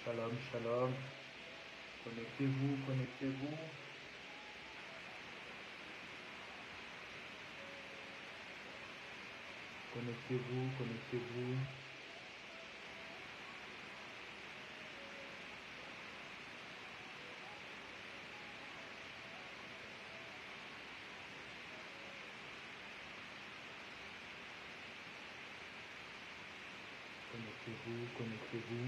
Shalom, shalom. Connectez-vous, connectez-vous. Connectez-vous, connectez-vous. Connectez-vous, connectez-vous.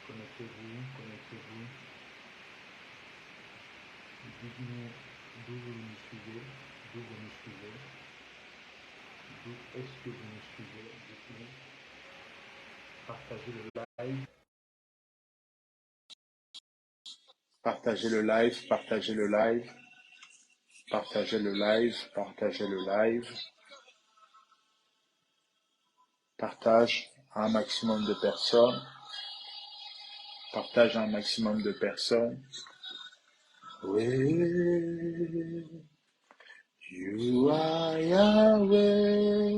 Connectez-vous, connectez-vous. Dites-nous d'où vous nous suivez, d'où vous nous suivez, d'où est-ce que vous nous suivez. Dites-nous. Partagez le live. Partagez le live, partagez le live, partagez le live, partagez le live. Partage à un maximum de personnes. Partage à un maximum de personnes. Oui, you are Yahweh.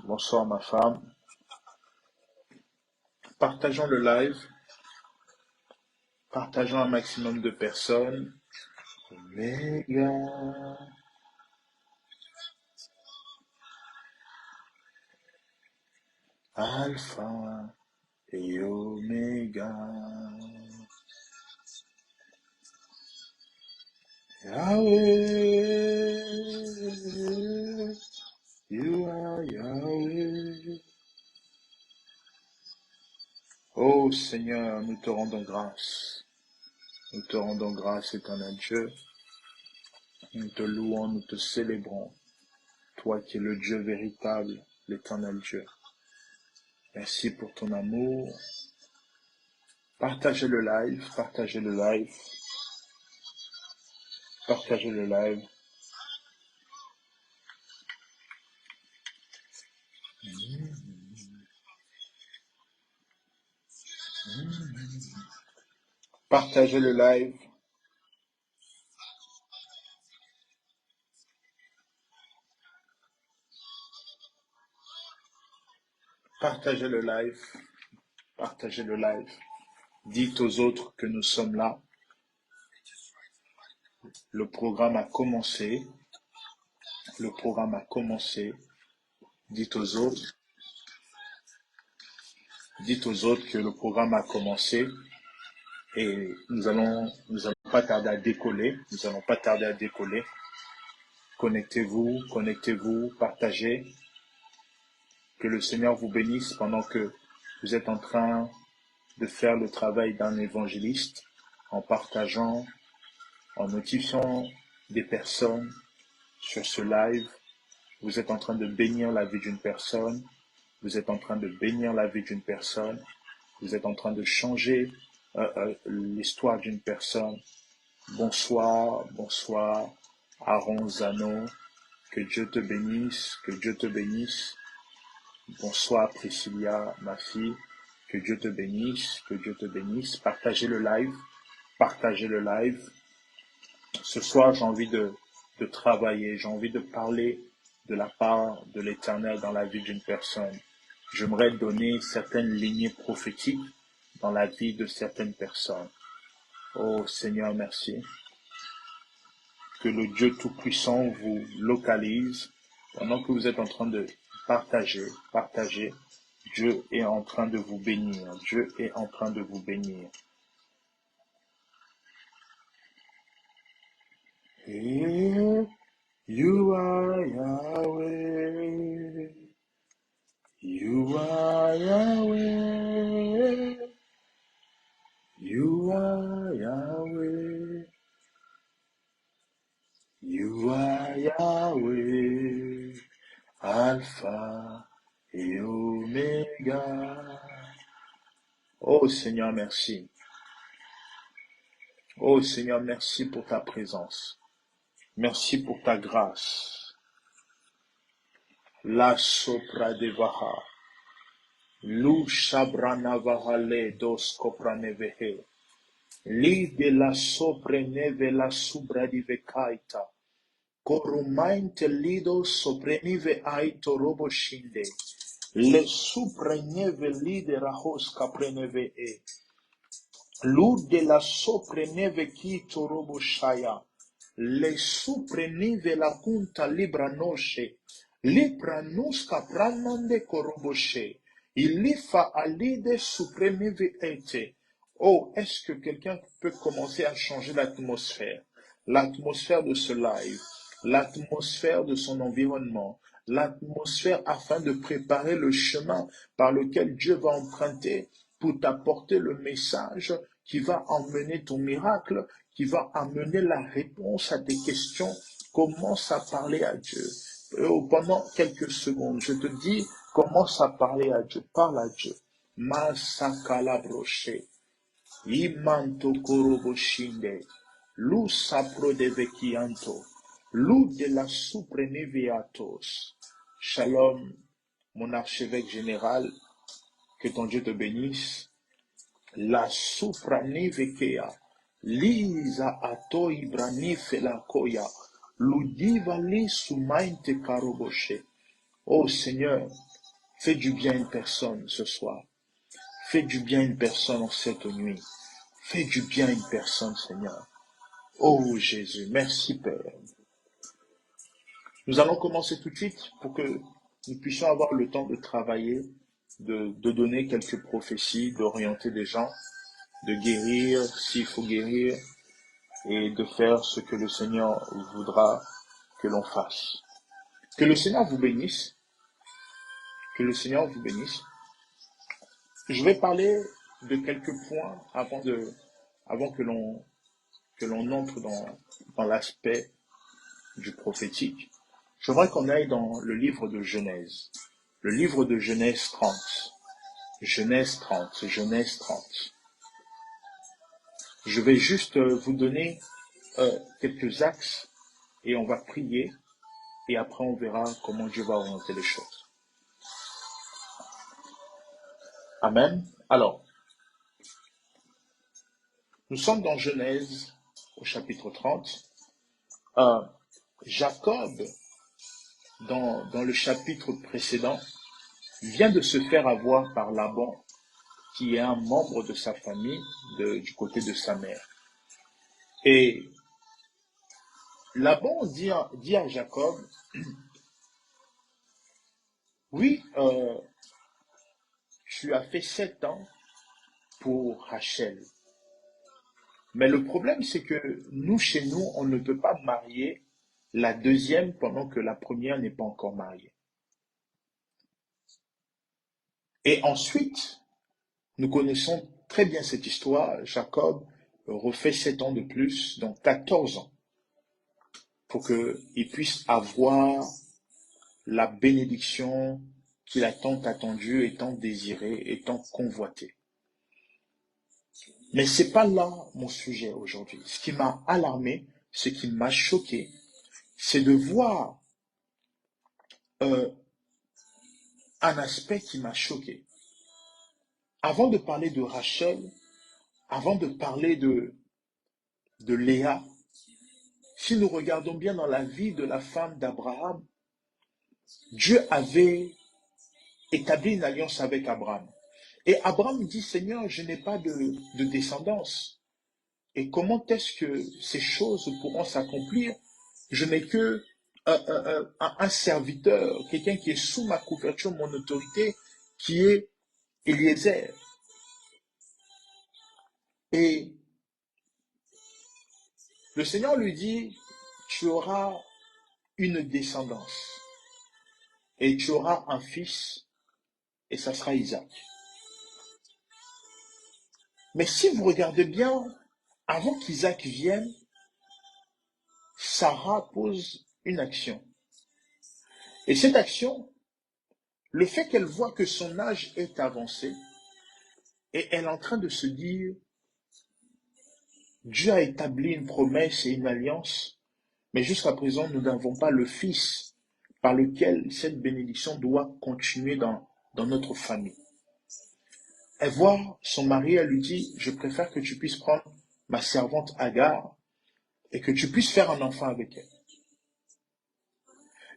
Bonsoir ma femme. Partageons le live. Partageons un maximum de personnes. Omega. Alpha et Omega. Yahweh, you are Yahweh. Oh Seigneur, nous te rendons grâce. Nous te rendons grâce, éternel Dieu. Nous te louons, nous te célébrons. Toi qui es le Dieu véritable, l'éternel Dieu. Merci pour ton amour. Partagez le live, partagez le live. Partagez le live. Partagez le live. Partagez le live. Partagez le live. Dites aux autres que nous sommes là. Le programme a commencé. Le programme a commencé. Dites aux autres que le programme a commencé et nous allons pas tarder à décoller. Nous allons pas tarder à décoller. Connectez-vous, partagez. Que le Seigneur vous bénisse pendant que vous êtes en train de faire le travail d'un évangéliste en partageant, en notifiant des personnes sur ce live. Vous êtes en train de bénir la vie d'une personne. Vous êtes en train de bénir la vie d'une personne. Vous êtes en train de changer l'histoire d'une personne. Bonsoir, bonsoir, Aaron Zano. Que Dieu te bénisse, que Dieu te bénisse. Bonsoir Priscilla, ma fille. Que Dieu te bénisse, que Dieu te bénisse. Partagez le live, partagez le live. Ce soir, j'ai envie de travailler, j'ai envie de parler de la part de l'Éternel dans la vie d'une personne. J'aimerais donner certaines lignées prophétiques dans la vie de certaines personnes. Oh Seigneur, merci. Que le Dieu Tout-Puissant vous localise pendant que vous êtes en train de partager. Dieu est en train de vous bénir. Dieu est en train de vous bénir. Here you are Yahweh. You are Yahweh. You are Yahweh. You are Yahweh. Alpha et Omega. Oh Seigneur, merci. Oh Seigneur, merci pour ta présence. Merci pour ta grâce. La sopra devaha. Lu shabranavahale dos copranevehe. Li de la sopreneve la subradivekaita. Korumainte lido soprenive aito robo shinde. Le supreneve lide rahos kapreneve e. Lud de la sopreneve ki torobo shaya. Le supreneve la kunta libra noche. Libra nos kapranande koroboshe. Il fa alide supreneve ete. Oh, est-ce que quelqu'un peut commencer à changer l'atmosphère? L'atmosphère de ce live, l'atmosphère de son environnement, l'atmosphère afin de préparer le chemin par lequel Dieu va emprunter pour t'apporter le message qui va emmener ton miracle, qui va amener la réponse à tes questions. Commence à parler à Dieu. Pendant quelques secondes, je te dis, commence à parler à Dieu. Parle à Dieu. Masakala broche. Imanto koroboshinde. Lu sapro de vecchianto. Lu de la supreneviatos. Shalom, mon archevêque général. Que ton Dieu te bénisse. La supranivekea, lisa ato ibranife la koya, ludiva li sumainte karoboshe. Oh Seigneur, fais du bien à une personne ce soir. Fais du bien à une personne en cette nuit. Fais du bien à une personne, Seigneur. Oh Jésus, merci Père. Nous allons commencer tout de suite pour que nous puissions avoir le temps de travailler, de donner quelques prophéties, d'orienter des gens, de guérir s'il faut guérir et de faire ce que le Seigneur voudra que l'on fasse. Que le Seigneur vous bénisse. Que le Seigneur vous bénisse. Je vais parler de quelques points avant que l'on entre dans l'aspect du prophétique. Je voudrais qu'on aille dans le livre de Genèse. Le livre de Genèse 30. Genèse 30. Genèse 30. Je vais juste vous donner quelques axes et on va prier et après on verra comment Dieu va orienter les choses. Amen. Alors, nous sommes dans Genèse au chapitre 30. Jacob, dans le chapitre précédent, vient de se faire avoir par Laban, qui est un membre de sa famille du côté de sa mère. Et Laban dit à Jacob, oui, tu as fait 7 ans pour Rachel. Mais le problème, c'est que nous, chez nous, on ne peut pas marier la deuxième pendant que la première n'est pas encore mariée. Et ensuite, nous connaissons très bien cette histoire. Jacob refait 7 ans de plus, donc 14 ans, pour qu'il puisse avoir la bénédiction qu'il a tant attendue et tant désirée et tant convoitée. Mais c'est pas là mon sujet aujourd'hui. Ce qui m'a alarmé, ce qui m'a choqué, c'est de voir un aspect qui m'a choqué. Avant de parler de Rachel, avant de parler de Léa, si nous regardons bien dans la vie de la femme d'Abraham, Dieu avait établi une alliance avec Abraham. Et Abraham dit, Seigneur, je n'ai pas de descendance. Et comment est-ce que ces choses pourront s'accomplir? Je n'ai que un serviteur, quelqu'un qui est sous ma couverture, mon autorité, qui est Eliezer. Et le Seigneur lui dit, tu auras une descendance et tu auras un fils et ça sera Isaac. Mais si vous regardez bien, avant qu'Isaac vienne, Sarah pose une action. Et cette action, le fait qu'elle voit que son âge est avancé, et elle est en train de se dire, Dieu a établi une promesse et une alliance, mais jusqu'à présent, nous n'avons pas le fils par lequel cette bénédiction doit continuer dans notre famille. Elle voit son mari, elle lui dit, je préfère que tu puisses prendre ma servante Agar et que tu puisses faire un enfant avec elle.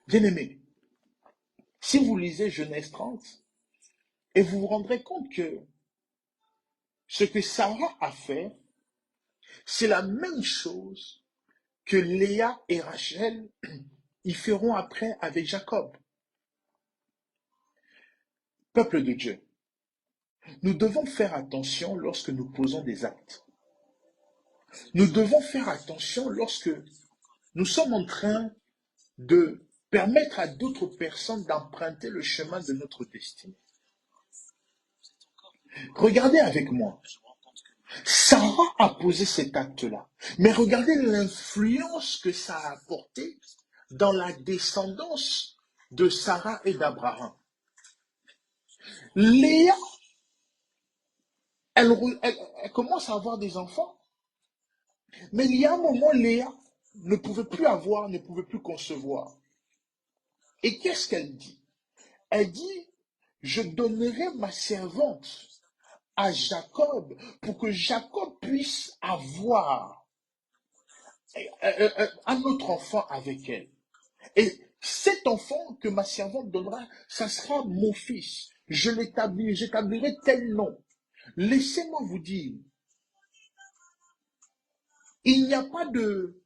Bien-aimés, si vous lisez Genèse 30, et vous vous rendrez compte que ce que Sarah a fait, c'est la même chose que Léa et Rachel y feront après avec Jacob. Peuple de Dieu, nous devons faire attention lorsque nous posons des actes. Nous devons faire attention lorsque nous sommes en train de permettre à d'autres personnes d'emprunter le chemin de notre destinée. Regardez avec moi. Sarah a posé cet acte-là. Mais regardez l'influence que ça a apporté dans la descendance de Sarah et d'Abraham. Léa, elle commence à avoir des enfants. Mais il y a un moment, Léa ne pouvait plus avoir, ne pouvait plus concevoir. Et qu'est-ce qu'elle dit? Elle dit, je donnerai ma servante à Jacob pour que Jacob puisse avoir un autre enfant avec elle. Et cet enfant que ma servante donnera, ça sera mon fils. J'établirai tel nom. Laissez-moi vous dire, il n'y a pas de,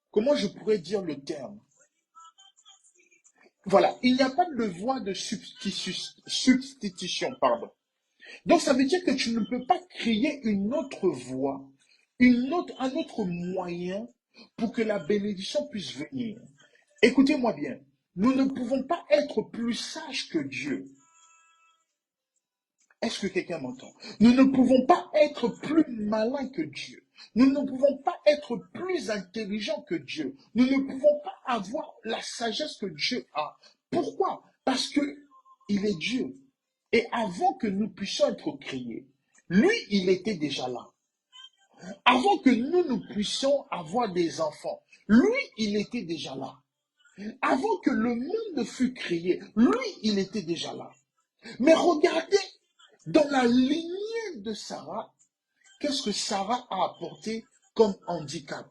comment je pourrais dire le terme? Voilà, il n'y a pas de voie de substitution, pardon. Donc ça veut dire que tu ne peux pas créer une autre voie, un autre moyen pour que la bénédiction puisse venir. Écoutez-moi bien, nous ne pouvons pas être plus sages que Dieu. Est-ce que quelqu'un m'entend? Nous ne pouvons pas être plus malins que Dieu. Nous ne pouvons pas être plus intelligents que Dieu. Nous ne pouvons pas avoir la sagesse que Dieu a. Pourquoi? Parce que il est Dieu. Et avant que nous puissions être créés, lui, il était déjà là. Avant que nous puissions avoir des enfants, lui, il était déjà là. Avant que le monde fût créé, lui, il était déjà là. Mais regardez, dans la lignée de Sarah, qu'est-ce que Sarah a apporté comme handicap?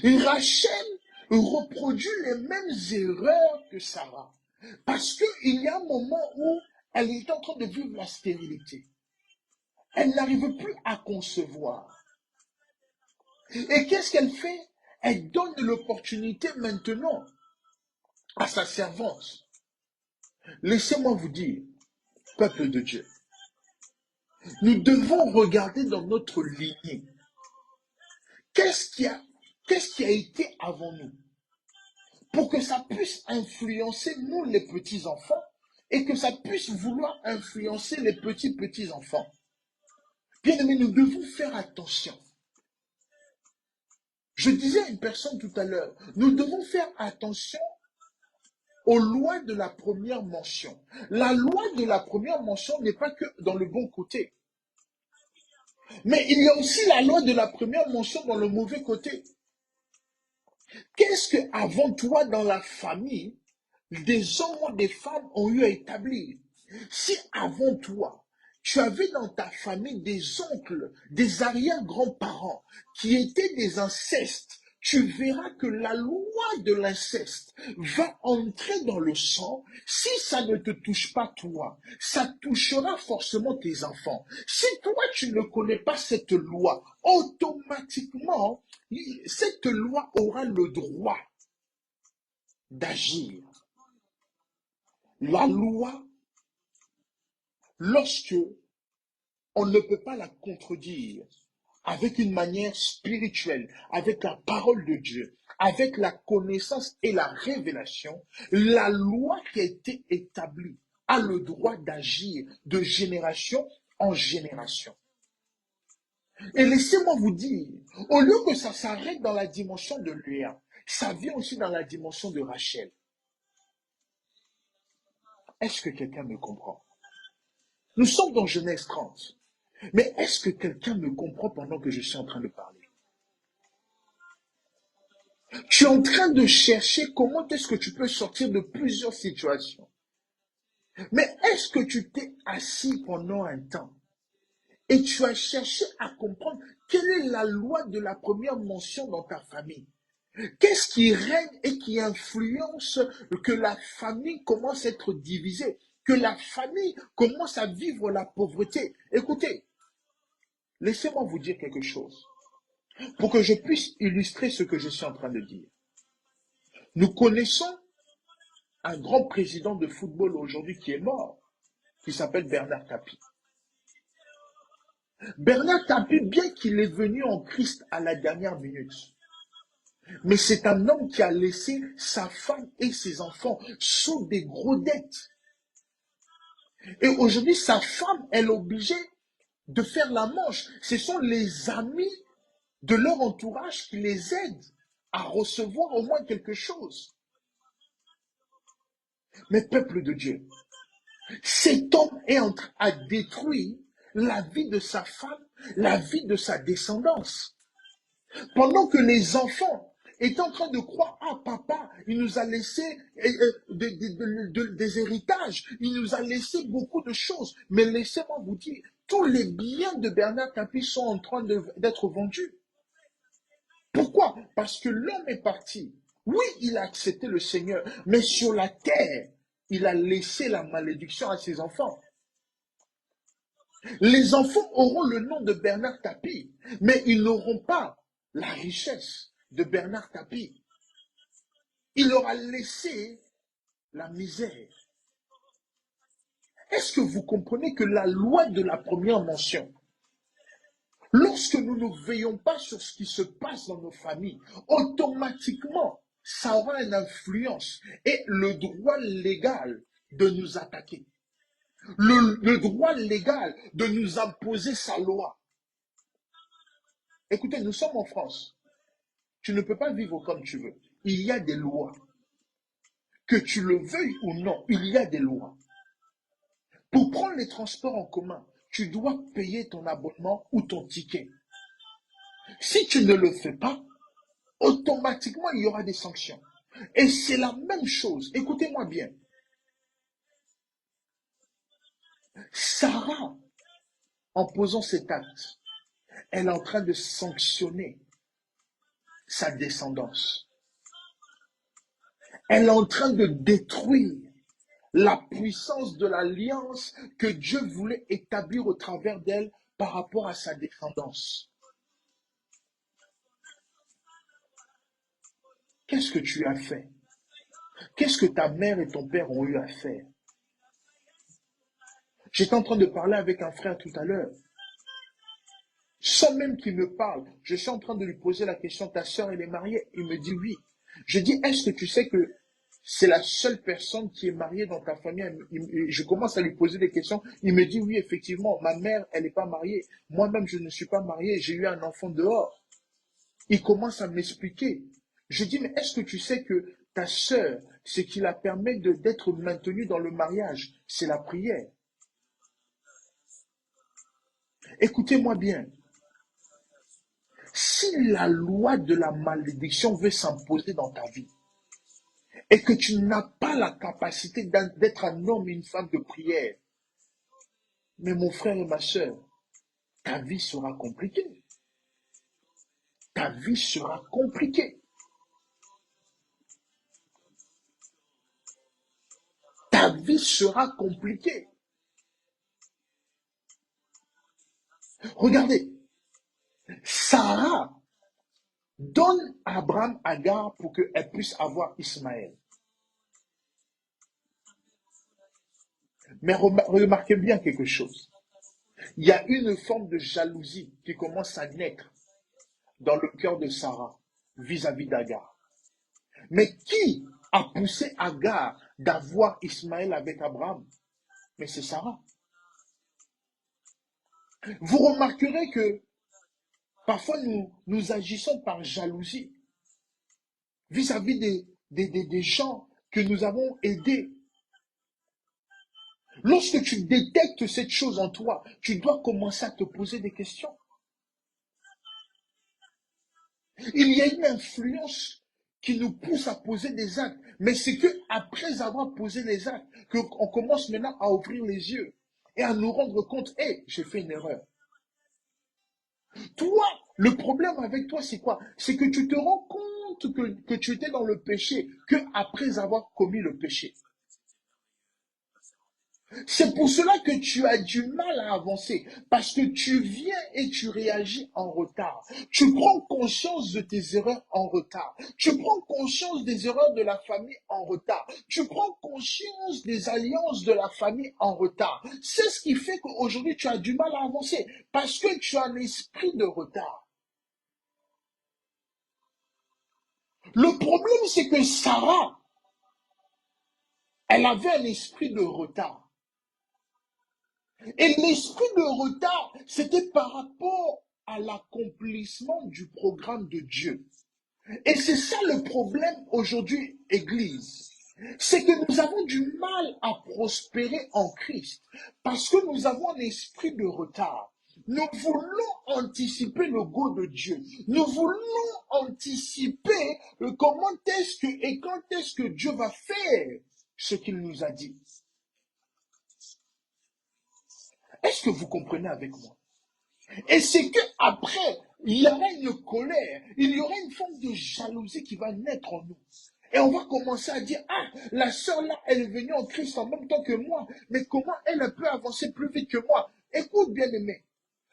Et Rachel reproduit les mêmes erreurs que Sarah. Parce qu'il y a un moment où elle est en train de vivre la stérilité. Elle n'arrive plus à concevoir. Et qu'est-ce qu'elle fait? Elle donne l'opportunité maintenant à sa servante. Laissez-moi vous dire, peuple de Dieu, nous devons regarder dans notre lignée. Qu'est-ce qui a été avant nous? Pour que ça puisse influencer nous, les petits-enfants, et que ça puisse vouloir influencer les petits-petits-enfants. Bien aimé, nous devons faire attention. Je disais à une personne tout à l'heure, nous devons faire attention aux lois de la première mention. La loi de la première mention n'est pas que dans le bon côté. Mais il y a aussi la loi de la première mention dans le mauvais côté. Qu'est-ce que avant toi dans la famille, des hommes ou des femmes ont eu à établir? Si avant toi, tu avais dans ta famille des oncles, des arrière-grands-parents qui étaient des incestes, tu verras que la loi de l'inceste va entrer dans le sang. Si ça ne te touche pas toi, ça touchera forcément tes enfants. Si toi, tu ne connais pas cette loi, automatiquement, cette loi aura le droit d'agir. La loi, lorsque on ne peut pas la contredire avec une manière spirituelle, avec la parole de Dieu, avec la connaissance et la révélation, la loi qui a été établie a le droit d'agir de génération en génération. Et laissez-moi vous dire, au lieu que ça s'arrête dans la dimension de Léa, ça vient aussi dans la dimension de Rachel. Est-ce que quelqu'un me comprend? Nous sommes dans Genèse 30. Mais est-ce que quelqu'un me comprend pendant que je suis en train de parler? Tu es en train de chercher comment est-ce que tu peux sortir de plusieurs situations. Mais est-ce que tu t'es assis pendant un temps et tu as cherché à comprendre quelle est la loi de la première mention dans ta famille? Qu'est-ce qui règne et qui influence que la famille commence à être divisée, que la famille commence à vivre la pauvreté? Écoutez, laissez-moi vous dire quelque chose pour que je puisse illustrer ce que je suis en train de dire. Nous connaissons un grand président de football aujourd'hui qui est mort, qui s'appelle Bernard Tapie. Bernard Tapie, bien qu'il est venu en Christ à la dernière minute, mais c'est un homme qui a laissé sa femme et ses enfants sous des gros dettes. Et aujourd'hui, sa femme, elle est obligée de faire la manche. Ce sont les amis de leur entourage qui les aident à recevoir au moins quelque chose. Mais peuple de Dieu, cet homme est en train de détruire la vie de sa femme, la vie de sa descendance. Pendant que les enfants étaient en train de croire, ah papa, il nous a laissé des héritages, il nous a laissé beaucoup de choses. Mais laissez-moi vous dire, tous les biens de Bernard Tapie sont en train d'être vendus. Pourquoi? Parce que l'homme est parti. Oui, il a accepté le Seigneur, mais sur la terre, il a laissé la malédiction à ses enfants. Les enfants auront le nom de Bernard Tapie, mais ils n'auront pas la richesse de Bernard Tapie. Il leur a laissé la misère. Est-ce que vous comprenez que la loi de la première mention, lorsque nous ne veillons pas sur ce qui se passe dans nos familles, automatiquement, ça aura une influence et le droit légal de nous attaquer, le droit légal de nous imposer sa loi. Écoutez, nous sommes en France. Tu ne peux pas vivre comme tu veux. Il y a des lois. Que tu le veuilles ou non, il y a des lois. Pour prendre les transports en commun, tu dois payer ton abonnement ou ton ticket. Si tu ne le fais pas, automatiquement, il y aura des sanctions. Et c'est la même chose. Écoutez-moi bien. Sarah, en posant cet acte, elle est en train de sanctionner sa descendance. Elle est en train de détruire la puissance de l'alliance que Dieu voulait établir au travers d'elle par rapport à sa descendance. Qu'est-ce que tu as fait? Qu'est-ce que ta mère et ton père ont eu à faire? J'étais en train de parler avec un frère tout à l'heure. Sans même qu'il me parle, je suis en train de lui poser la question, ta sœur, elle est mariée? Il me dit oui. Je dis, est-ce que tu sais que c'est la seule personne qui est mariée dans ta famille? Je commence à lui poser des questions. Il me dit oui, effectivement, ma mère, elle n'est pas mariée. Moi-même, je ne suis pas marié. J'ai eu un enfant dehors. Il commence à m'expliquer. Je dis, mais est-ce que tu sais que ta sœur, ce qui la permet d'être maintenue dans le mariage, c'est la prière? Écoutez-moi bien. Si la loi de la malédiction veut s'imposer dans ta vie et que tu n'as pas la capacité d'être un homme et une femme de prière, mais mon frère et ma sœur, ta vie sera compliquée. Ta vie sera compliquée. Ta vie sera compliquée. Regardez, Sarah donne à Abraham Agar pour qu'elle puisse avoir Ismaël. Mais remarquez bien quelque chose. Il y a une forme de jalousie qui commence à naître dans le cœur de Sarah vis-à-vis d'Agar. Mais qui a poussé Agar d'avoir Ismaël avec Abraham? Mais c'est Sarah. Vous remarquerez que parfois nous agissons par jalousie vis-à-vis des gens que nous avons aidés. Lorsque tu détectes cette chose en toi, tu dois commencer à te poser des questions. Il y a une influence qui nous pousse à poser des actes. Mais c'est que après avoir posé les actes, qu'on commence maintenant à ouvrir les yeux et à nous rendre compte, hé, j'ai fait une erreur. Toi, le problème avec toi, c'est quoi? C'est que tu te rends compte que tu étais dans le péché que après avoir commis le péché. C'est pour cela que tu as du mal à avancer, parce que tu viens et tu réagis en retard. Tu prends conscience de tes erreurs en retard. Tu prends conscience des erreurs de la famille en retard. Tu prends conscience des alliances de la famille en retard. C'est ce qui fait qu'aujourd'hui tu as du mal à avancer, parce que tu as un esprit de retard. Le problème, c'est que Sarah, elle avait un esprit de retard. Et l'esprit de retard, c'était par rapport à l'accomplissement du programme de Dieu. Et c'est ça le problème aujourd'hui, Église. C'est que nous avons du mal à prospérer en Christ parce que nous avons un esprit de retard. Nous voulons anticiper le goût de Dieu. Nous voulons anticiper comment est-ce que et quand est-ce que Dieu va faire ce qu'il nous a dit. Est-ce que vous comprenez avec moi? Et c'est que après, il y aura une colère, il y aura une forme de jalousie qui va naître en nous. Et on va commencer à dire, ah, la sœur là, elle est venue en Christ en même temps que moi, mais comment elle peut avancer plus vite que moi? Écoute, bien-aimé,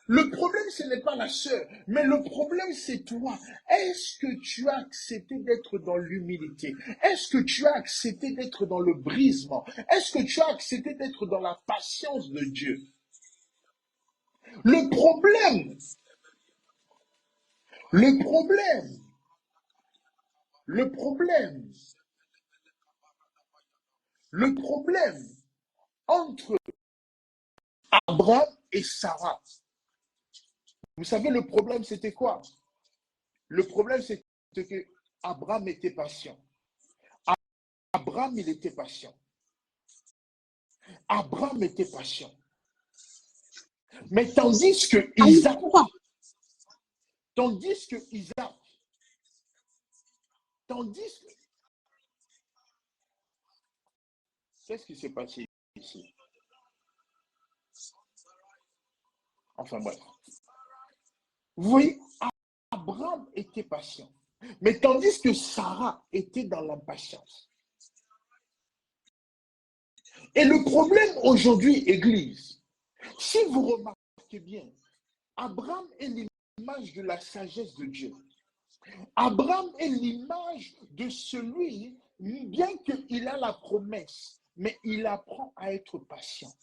le problème, ce n'est pas la sœur, mais le problème, c'est toi. Est-ce que tu as accepté d'être dans l'humilité? Est-ce que tu as accepté d'être dans le brisement? Est-ce que tu as accepté d'être dans la patience de Dieu? Le problème, le problème, le problème, le problème entre Abraham et Sarah. Vous savez, le problème, c'était quoi? Le problème, c'était que Abraham était patient. Abraham, il était patient. Abraham était patient. Mais tandis que Isaac, tandis que Isaac, tandis que... Qu'est-ce qui s'est passé ici? Enfin bref. Vous voyez, Abraham était patient. Mais tandis que Sarah était dans l'impatience. Et le problème aujourd'hui, Église, si vous remarquez bien, Abraham est l'image de la sagesse de Dieu. Abraham est l'image de celui, bien qu'il a la promesse, mais il apprend à être patient.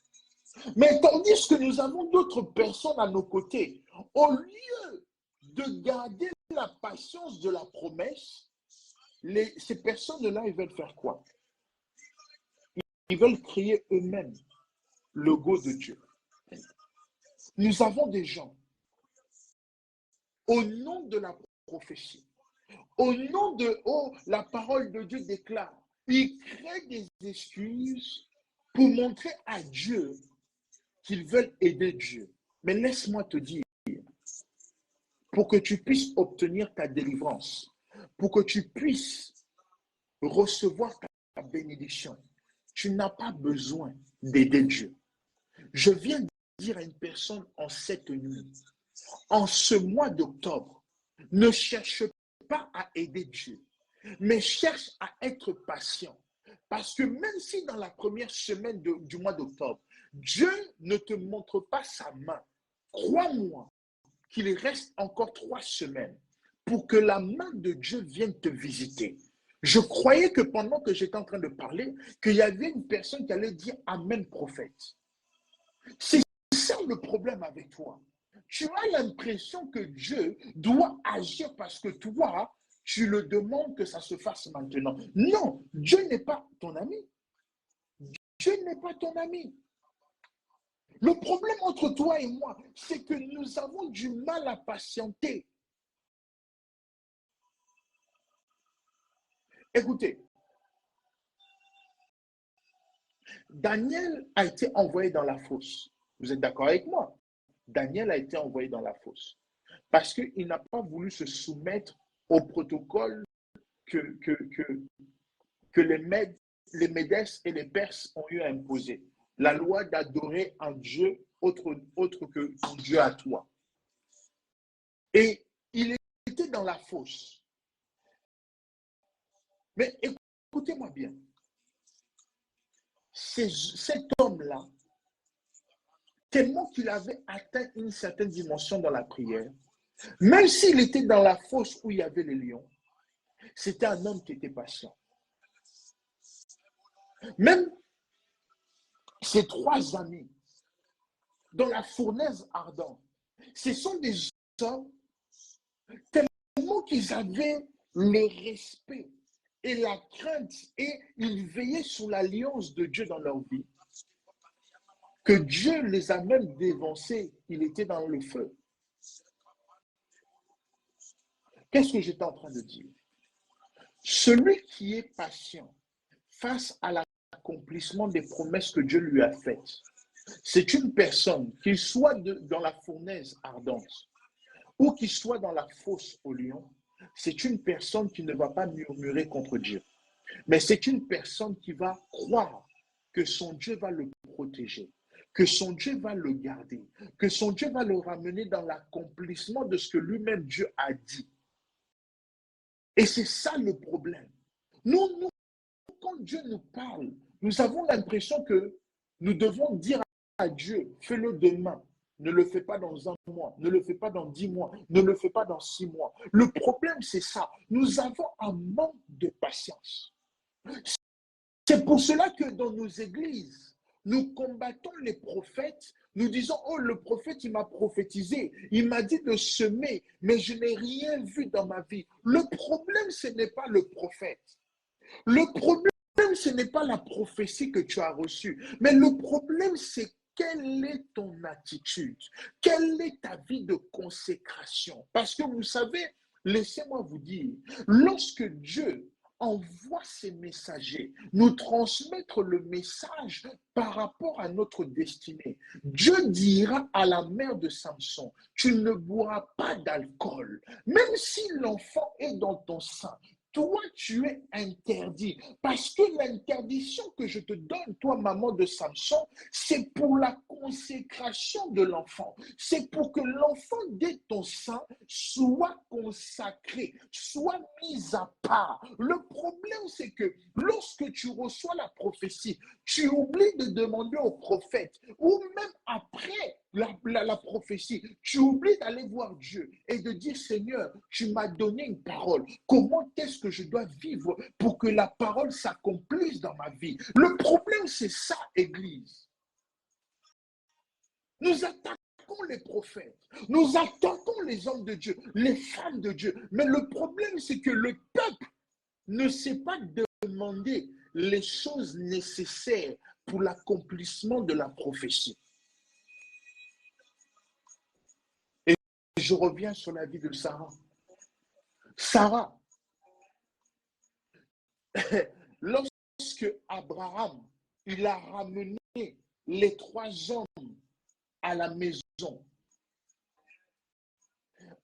Mais tandis que nous avons d'autres personnes à nos côtés, au lieu de garder la patience de la promesse, ces personnes-là, ils veulent faire quoi? Ils veulent créer eux-mêmes le goût de Dieu. Nous avons des gens, au nom de la prophétie, au nom de la parole de Dieu déclare, ils créent des excuses pour montrer à Dieu qu'ils veulent aider Dieu. Mais laisse-moi te dire, pour que tu puisses obtenir ta délivrance, pour que tu puisses recevoir ta bénédiction, tu n'as pas besoin d'aider Dieu. Je viens de dire à une personne en cette nuit, en ce mois d'octobre, ne cherche pas à aider Dieu, mais cherche à être patient. Parce que même si dans la première semaine du mois d'octobre, Dieu ne te montre pas sa main, crois-moi qu'il reste encore 3 semaines pour que la main de Dieu vienne te visiter. Je croyais que pendant que j'étais en train de parler, qu'il y avait une personne qui allait dire Amen, prophète. C'est ça le problème avec toi. Tu as l'impression que Dieu doit agir parce que toi, tu le demandes que ça se fasse maintenant. Non, Dieu n'est pas ton ami. Dieu n'est pas ton ami. Le problème entre toi et moi, c'est que nous avons du mal à patienter. Écoutez, Daniel a été envoyé dans la fosse. Vous êtes d'accord avec moi? Daniel a été envoyé dans la fosse parce qu'il n'a pas voulu se soumettre au protocole que les Médès et les Perses ont eu à imposer. La loi d'adorer un Dieu autre que ton Dieu à toi. Et il était dans la fosse. Mais écoutez-moi bien. Cet homme-là, tellement qu'il avait atteint une certaine dimension dans la prière, même s'il était dans la fosse où il y avait les lions, c'était un homme qui était patient. Même ses 3 amis, dans la fournaise ardente, ce sont des hommes tellement qu'ils avaient le respect et la crainte et ils veillaient sur l'alliance de Dieu dans leur vie, que Dieu les a même dévancés, il était dans le feu. Qu'est-ce que j'étais en train de dire? Celui qui est patient face à l'accomplissement des promesses que Dieu lui a faites, c'est une personne, qu'il soit dans la fournaise ardente ou qu'il soit dans la fosse au lion, c'est une personne qui ne va pas murmurer contre Dieu. Mais c'est une personne qui va croire que son Dieu va le protéger, que son Dieu va le garder, que son Dieu va le ramener dans l'accomplissement de ce que lui-même Dieu a dit. Et c'est ça le problème. Nous, quand Dieu nous parle, nous avons l'impression que nous devons dire à Dieu, fais-le demain. Ne le fais pas dans 1 mois, ne le fais pas dans 10 mois, ne le fais pas dans 6 mois. Le problème, c'est ça. Nous avons un manque de patience. C'est pour cela que dans nos églises, nous combattons les prophètes. Nous disons, oh, le prophète, il m'a prophétisé. Il m'a dit de semer, mais je n'ai rien vu dans ma vie. Le problème, ce n'est pas le prophète. Le problème, ce n'est pas la prophétie que tu as reçue. Mais le problème, c'est quelle est ton attitude? Quelle est ta vie de consécration? Parce que vous savez, laissez-moi vous dire, lorsque Dieu envoie ses messagers nous transmettre le message par rapport à notre destinée, Dieu dira à la mère de Samson, tu ne boiras pas d'alcool, même si l'enfant est dans ton sein. Toi, tu es interdit. Parce que l'interdiction que je te donne, toi, maman de Samson, c'est pour la consécration de l'enfant. C'est pour que l'enfant dès ton sein soit consacré, soit mis à part. Le problème, c'est que lorsque tu reçois la prophétie, tu oublies de demander au prophète, ou même après la prophétie, tu oublies d'aller voir Dieu et de dire, Seigneur, tu m'as donné une parole. Comment est-ce que je dois vivre pour que la parole s'accomplisse dans ma vie? Le problème, c'est ça, Église. Nous attaquons les prophètes, nous attaquons les hommes de Dieu, les femmes de Dieu. Mais le problème, c'est que le peuple ne sait pas demander les choses nécessaires pour l'accomplissement de la prophétie. Et je reviens sur la vie de Sarah. Sarah, lorsque Abraham, il a ramené les 3 hommes à la maison,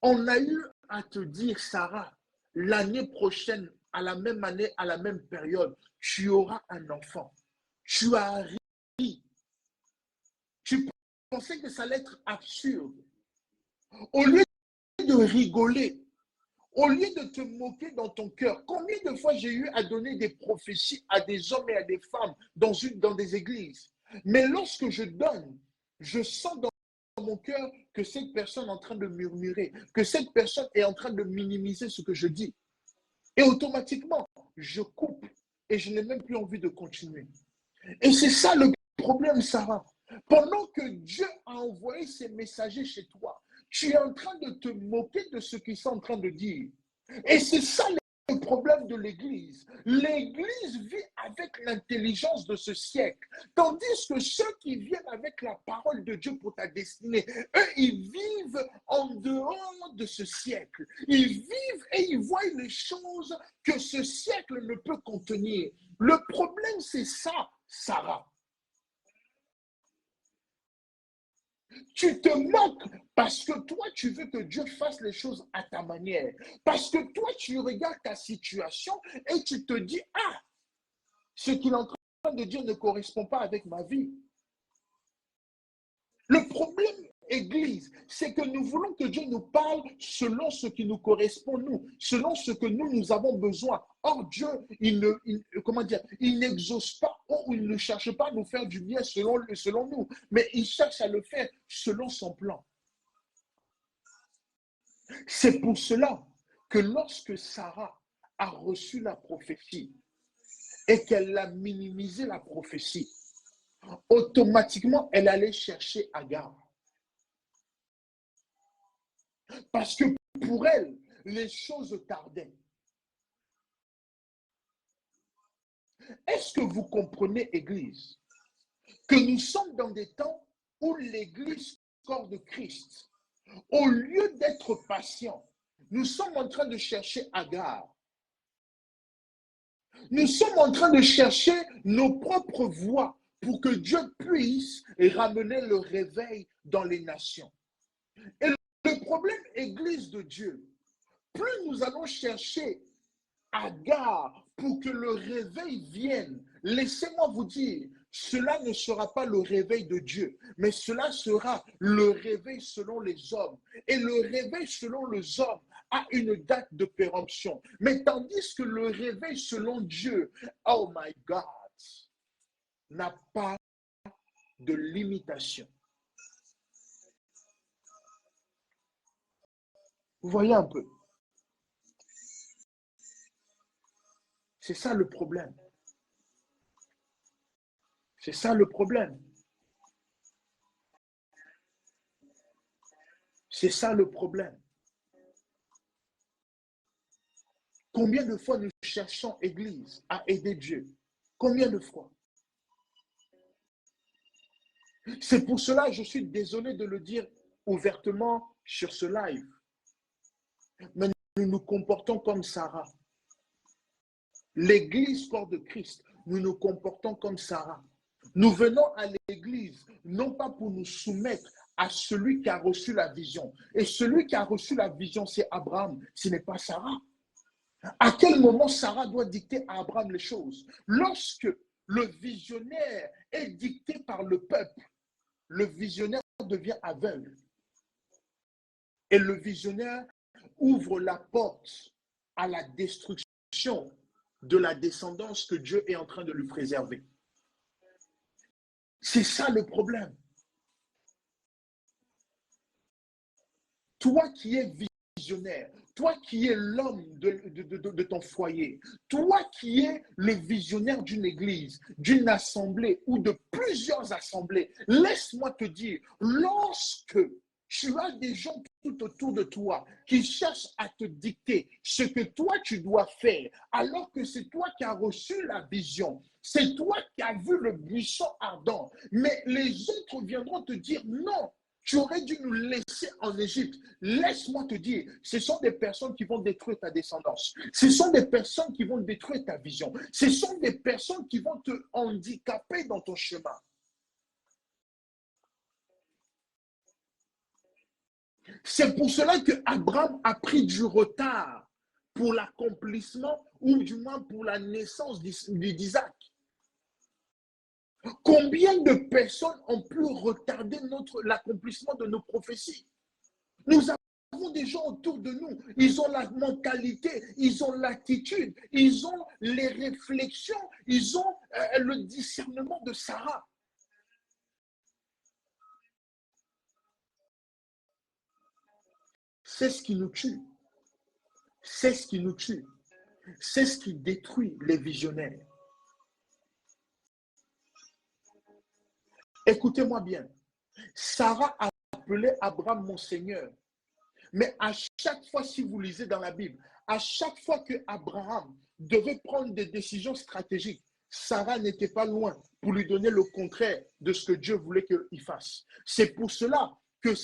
on a eu à te dire, Sarah, l'année prochaine, à la même année, à la même période, tu auras un enfant. Tu as ri. Tu pensais que ça allait être absurde. Au lieu de rigoler, au lieu de te moquer dans ton cœur, combien de fois j'ai eu à donner des prophéties à des hommes et à des femmes dans des églises? Mais lorsque je donne, je sens dans mon cœur que cette personne est en train de murmurer, que cette personne est en train de minimiser ce que je dis. Et automatiquement, je coupe et je n'ai même plus envie de continuer. Et c'est ça le problème, Sarah. Pendant que Dieu a envoyé ses messagers chez toi, tu es en train de te moquer de ce qu'ils sont en train de dire. Et c'est ça le problème de l'Église. L'Église vit avec l'intelligence de ce siècle, tandis que ceux qui viennent avec la parole de Dieu pour ta destinée, eux, ils vivent en dehors de ce siècle. Ils vivent et ils voient les choses que ce siècle ne peut contenir. Le problème, c'est ça, Sarah. Tu te moques parce que toi, tu veux que Dieu fasse les choses à ta manière. Parce que toi, tu regardes ta situation et tu te dis, ah, ce qu'il est en train de dire ne correspond pas avec ma vie. Le problème Église, c'est que nous voulons que Dieu nous parle selon ce qui nous correspond, nous, selon ce que nous avons besoin. Or, Dieu, il n'exauce pas ou il ne cherche pas à nous faire du bien selon nous, mais il cherche à le faire selon son plan. C'est pour cela que lorsque Sarah a reçu la prophétie et qu'elle a minimisé la prophétie, automatiquement, elle allait chercher Agar. Parce que pour elle, les choses tardaient. Est-ce que vous comprenez, Église, que nous sommes dans des temps où l'Église, corps de Christ, au lieu d'être patient, nous sommes en train de chercher Agar. Nous sommes en train de chercher nos propres voies pour que Dieu puisse ramener le réveil dans les nations. Et le problème, Église de Dieu, plus nous allons chercher Agar pour que le réveil vienne, laissez-moi vous dire, cela ne sera pas le réveil de Dieu, mais cela sera le réveil selon les hommes. Et le réveil selon les hommes a une date de péremption. Mais tandis que le réveil selon Dieu, oh my God, n'a pas de limitation. Vous voyez un peu? C'est ça le problème. C'est ça le problème. C'est ça le problème. Combien de fois nous cherchons, Église, à aider Dieu? Combien de fois? C'est pour cela que je suis désolé de le dire ouvertement sur ce live. Mais nous nous comportons comme Sarah. L'Église, corps de Christ, nous nous comportons comme Sarah. Nous venons à l'Église, non pas pour nous soumettre à celui qui a reçu la vision. Et celui qui a reçu la vision, c'est Abraham, ce n'est pas Sarah. À quel moment Sarah doit dicter à Abraham les choses? Lorsque le visionnaire est dicté par le peuple, le visionnaire devient aveugle. Et le visionnaire ouvre la porte à la destruction de la descendance que Dieu est en train de lui préserver. C'est ça le problème. Toi qui es visionnaire, toi qui es l'homme de ton foyer, toi qui es le visionnaire d'une église, d'une assemblée ou de plusieurs assemblées, laisse-moi te dire, lorsque tu as des gens tout autour de toi qui cherchent à te dicter ce que toi tu dois faire, alors que c'est toi qui as reçu la vision, c'est toi qui as vu le buisson ardent, mais les autres viendront te dire non. Tu aurais dû nous laisser en Égypte. Laisse-moi te dire, ce sont des personnes qui vont détruire ta descendance. Ce sont des personnes qui vont détruire ta vision. Ce sont des personnes qui vont te handicaper dans ton chemin. C'est pour cela que Abraham a pris du retard pour l'accomplissement ou du moins pour la naissance d'Isaac. Combien de personnes ont pu retarder l'accomplissement de nos prophéties? Nous avons des gens autour de nous, ils ont la mentalité, ils ont l'attitude, ils ont les réflexions, ils ont le discernement de Sarah. C'est ce qui nous tue. C'est ce qui nous tue. C'est ce qui détruit les visionnaires. Écoutez-moi bien. Sarah a appelé Abraham mon Seigneur. Mais à chaque fois, si vous lisez dans la Bible, à chaque fois que Abraham devait prendre des décisions stratégiques, Sarah n'était pas loin pour lui donner le contraire de ce que Dieu voulait qu'il fasse. C'est pour cela que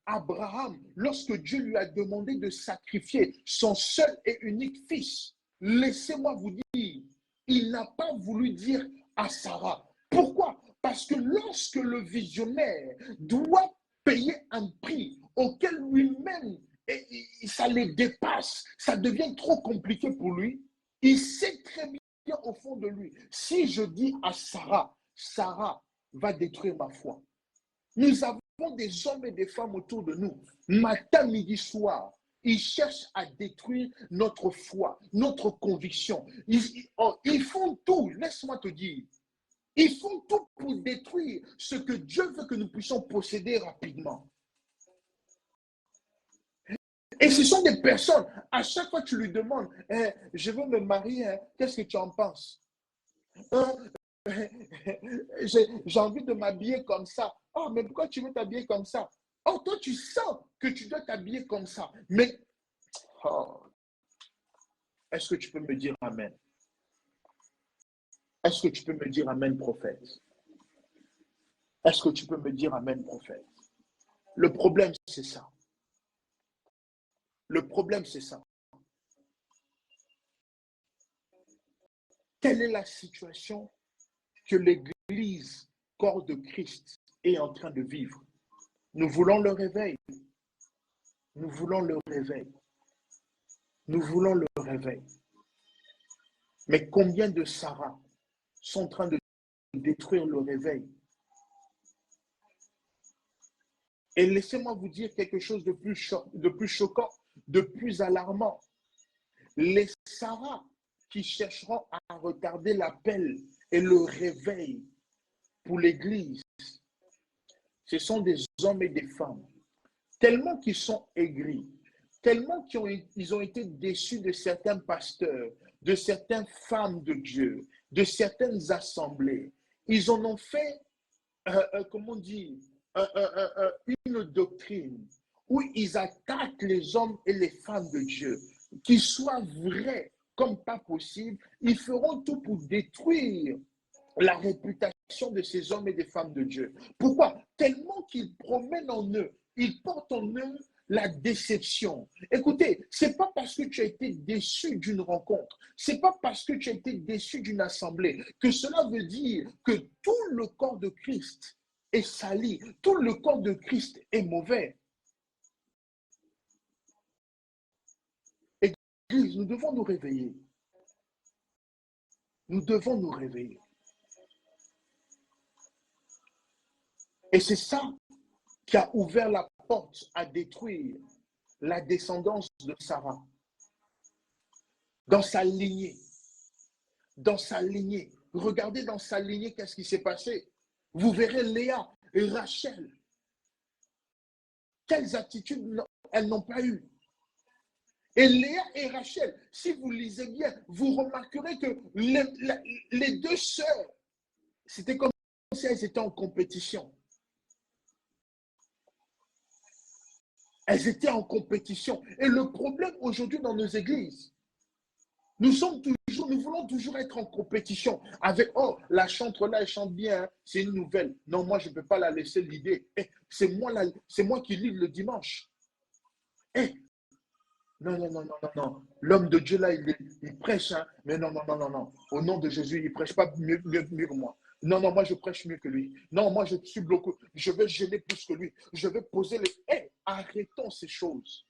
Abraham, lorsque Dieu lui a demandé de sacrifier son seul et unique fils, laissez-moi vous dire, il n'a pas voulu dire à Sarah. Pourquoi? Parce que lorsque le visionnaire doit payer un prix auquel lui-même, ça les dépasse, ça devient trop compliqué pour lui, il sait très bien au fond de lui, si je dis à Sarah, Sarah va détruire ma foi. Nous avons des hommes et des femmes autour de nous, matin, midi, soir. Ils cherchent à détruire notre foi, notre conviction. Ils font tout, laisse-moi te dire. Ils font tout pour détruire ce que Dieu veut que nous puissions posséder rapidement. Et ce sont des personnes, à chaque fois que tu lui demandes, je veux me marier, qu'est-ce que tu en penses? J'ai envie de m'habiller comme ça. Oh, mais pourquoi tu veux t'habiller comme ça? Oh, toi, tu sens que tu dois t'habiller comme ça. Mais, oh, est-ce que tu peux me dire Amen? Est-ce que tu peux me dire Amen, prophète? Est-ce que tu peux me dire Amen, prophète? Le problème, c'est ça. Le problème, c'est ça. Quelle est la situation que l'Église, corps de Christ, est en train de vivre? Nous voulons le réveil. Nous voulons le réveil. Nous voulons le réveil. Mais combien de Sarah sont en train de détruire le réveil? Et laissez-moi vous dire quelque chose de plus choquant, de plus alarmant. Les Sarah qui chercheront à retarder l'appel et le réveil pour l'Église, ce sont des hommes et des femmes, tellement qu'ils sont aigris, tellement qu'ils ont été déçus de certains pasteurs, de certaines femmes de Dieu, de certaines assemblées. Ils en ont fait, comment dire, une doctrine où ils attaquent les hommes et les femmes de Dieu, qu'ils soient vrais comme pas possible. Ils feront tout pour détruire la réputation de ces hommes et des femmes de Dieu. Pourquoi? Tellement qu'ils promènent en eux, ils portent en eux la déception. Écoutez, c'est pas parce que tu as été déçu d'une rencontre, c'est pas parce que tu as été déçu d'une assemblée que cela veut dire que tout le corps de Christ est sali, tout le corps de Christ est mauvais. Église, nous devons nous réveiller. Nous devons nous réveiller. Et c'est ça qui a ouvert la porte à détruire la descendance de Sarah. Dans sa lignée. Dans sa lignée. Regardez dans sa lignée qu'est-ce qui s'est passé. Vous verrez Léa et Rachel. Quelles attitudes elles n'ont pas eues. Et Léa et Rachel, si vous lisez bien, vous remarquerez que les deux sœurs, c'était comme si elles étaient en compétition. Elles étaient en compétition. Et le problème aujourd'hui dans nos églises, nous voulons toujours être en compétition avec, oh, la chantre là, elle chante bien, hein, c'est une nouvelle. Non, moi, je ne peux pas la laisser l'idée. C'est moi qui lis le dimanche. Non. L'homme de Dieu là, il prêche, hein, mais non. Au nom de Jésus, il ne prêche pas mieux que moi. Non, moi je prêche mieux que lui. Non, moi je suis bloqué. Je vais gêner plus que lui. Je vais poser les... arrêtons ces choses.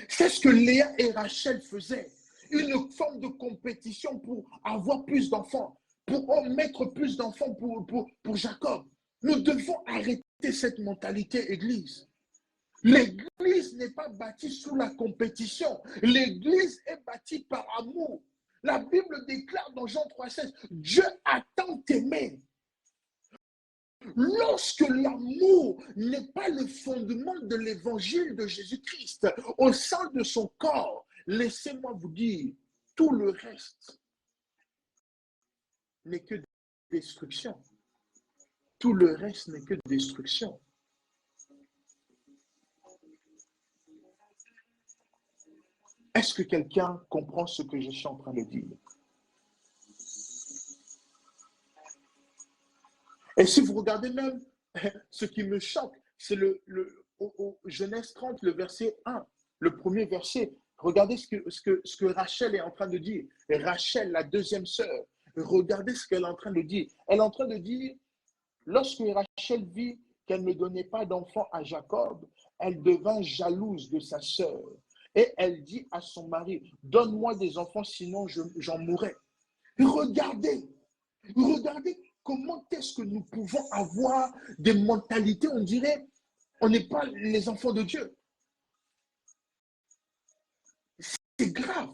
C'est ce que Léa et Rachel faisaient. Une forme de compétition pour avoir plus d'enfants, pour mettre plus d'enfants pour Jacob. Nous devons arrêter cette mentalité, Église. L'Église n'est pas bâtie sous la compétition. L'Église est bâtie par amour. La Bible déclare dans Jean 3,16, Dieu a tant aimé. Lorsque l'amour n'est pas le fondement de l'évangile de Jésus-Christ au sein de son corps, laissez-moi vous dire, tout le reste n'est que destruction. Tout le reste n'est que destruction. Est-ce que quelqu'un comprend ce que je suis en train de dire? Et si vous regardez même, ce qui me choque, c'est au Genèse 30, le verset 1, le premier verset. Regardez ce que Rachel est en train de dire. Et Rachel, la deuxième sœur, regardez ce qu'elle est en train de dire. Elle est en train de dire, lorsque Rachel vit qu'elle ne donnait pas d'enfant à Jacob, elle devint jalouse de sa sœur. Et elle dit à son mari, donne-moi des enfants, sinon j'en mourrai. Regardez comment est-ce que nous pouvons avoir des mentalités, on dirait, on n'est pas les enfants de Dieu. C'est grave.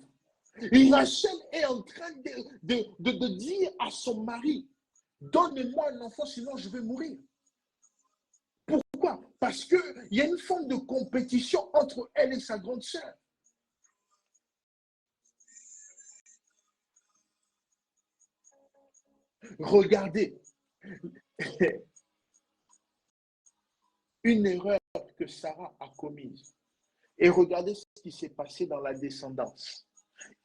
Et Rachel est en train de dire à son mari, donne-moi un enfant, sinon je vais mourir. Pourquoi? Parce qu'il y a une forme de compétition entre elle et sa grande sœur. Regardez, une erreur que Sarah a commise. Et regardez ce qui s'est passé dans la descendance.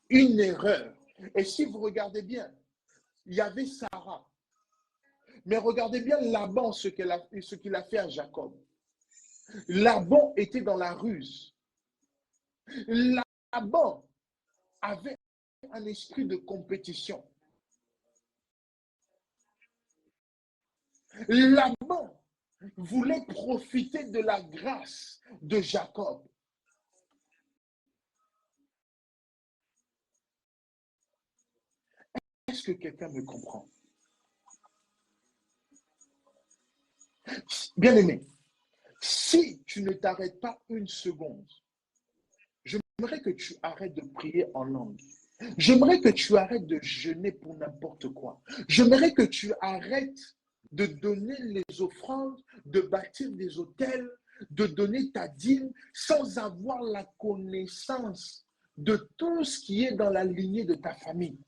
Une erreur. Et si vous regardez bien, il y avait Sarah. Mais regardez bien Laban, ce qu'il a fait à Jacob. Laban était dans la ruse. Laban avait un esprit de compétition. Laban voulait profiter de la grâce de Jacob. Est-ce que quelqu'un me comprend? Bien-aimé, si tu ne t'arrêtes pas une seconde, j'aimerais que tu arrêtes de prier en langue. J'aimerais que tu arrêtes de jeûner pour n'importe quoi. J'aimerais que tu arrêtes de donner les offrandes, de bâtir des hôtels, de donner ta dîme sans avoir la connaissance de tout ce qui est dans la lignée de ta famille.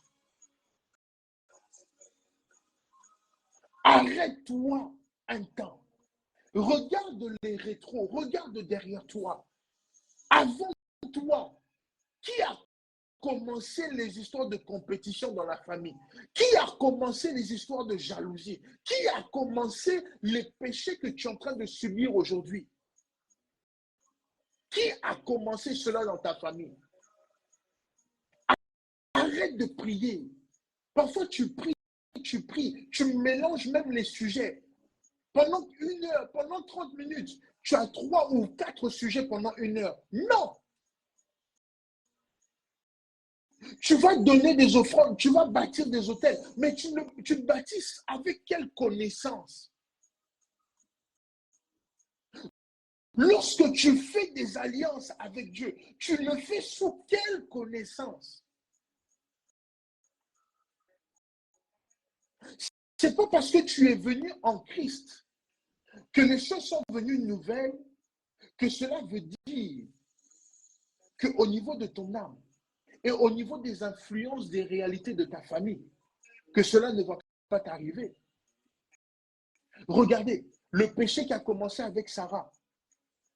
Arrête-toi un temps. Regarde les rétros, regarde derrière toi. Avant toi, qui a commencé les histoires de compétition dans la famille? Qui a commencé les histoires de jalousie? Qui a commencé les péchés que tu es en train de subir aujourd'hui? Qui a commencé cela dans ta famille? Arrête de prier. Parfois, tu pries, tu mélanges même les sujets. Pendant 1 heure, pendant 30 minutes, tu as 3 ou 4 sujets pendant 1 heure. Non! Tu vas donner des offrandes, tu vas bâtir des hôtels, mais tu bâtis avec quelle connaissance? Lorsque tu fais des alliances avec Dieu, tu le fais sous quelle connaissance? Ce n'est pas parce que tu es venu en Christ que les choses sont venues nouvelles, que cela veut dire qu'au niveau de ton âme et au niveau des influences, des réalités de ta famille, que cela ne va pas t'arriver. Regardez, le péché qui a commencé avec Sarah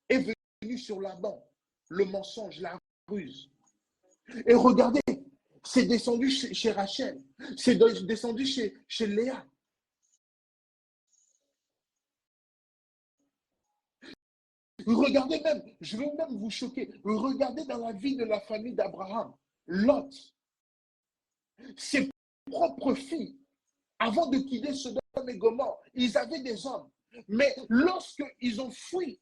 est venu sur Laban, le mensonge, la ruse. Et regardez, c'est descendu chez Rachel, c'est descendu chez Léa. Regardez même, je vais même vous choquer, regardez dans la vie de la famille d'Abraham, Lot, ses propres filles, avant de quitter Sodome et Gomorrhe, ils avaient des hommes. Mais lorsqu'ils ont fui,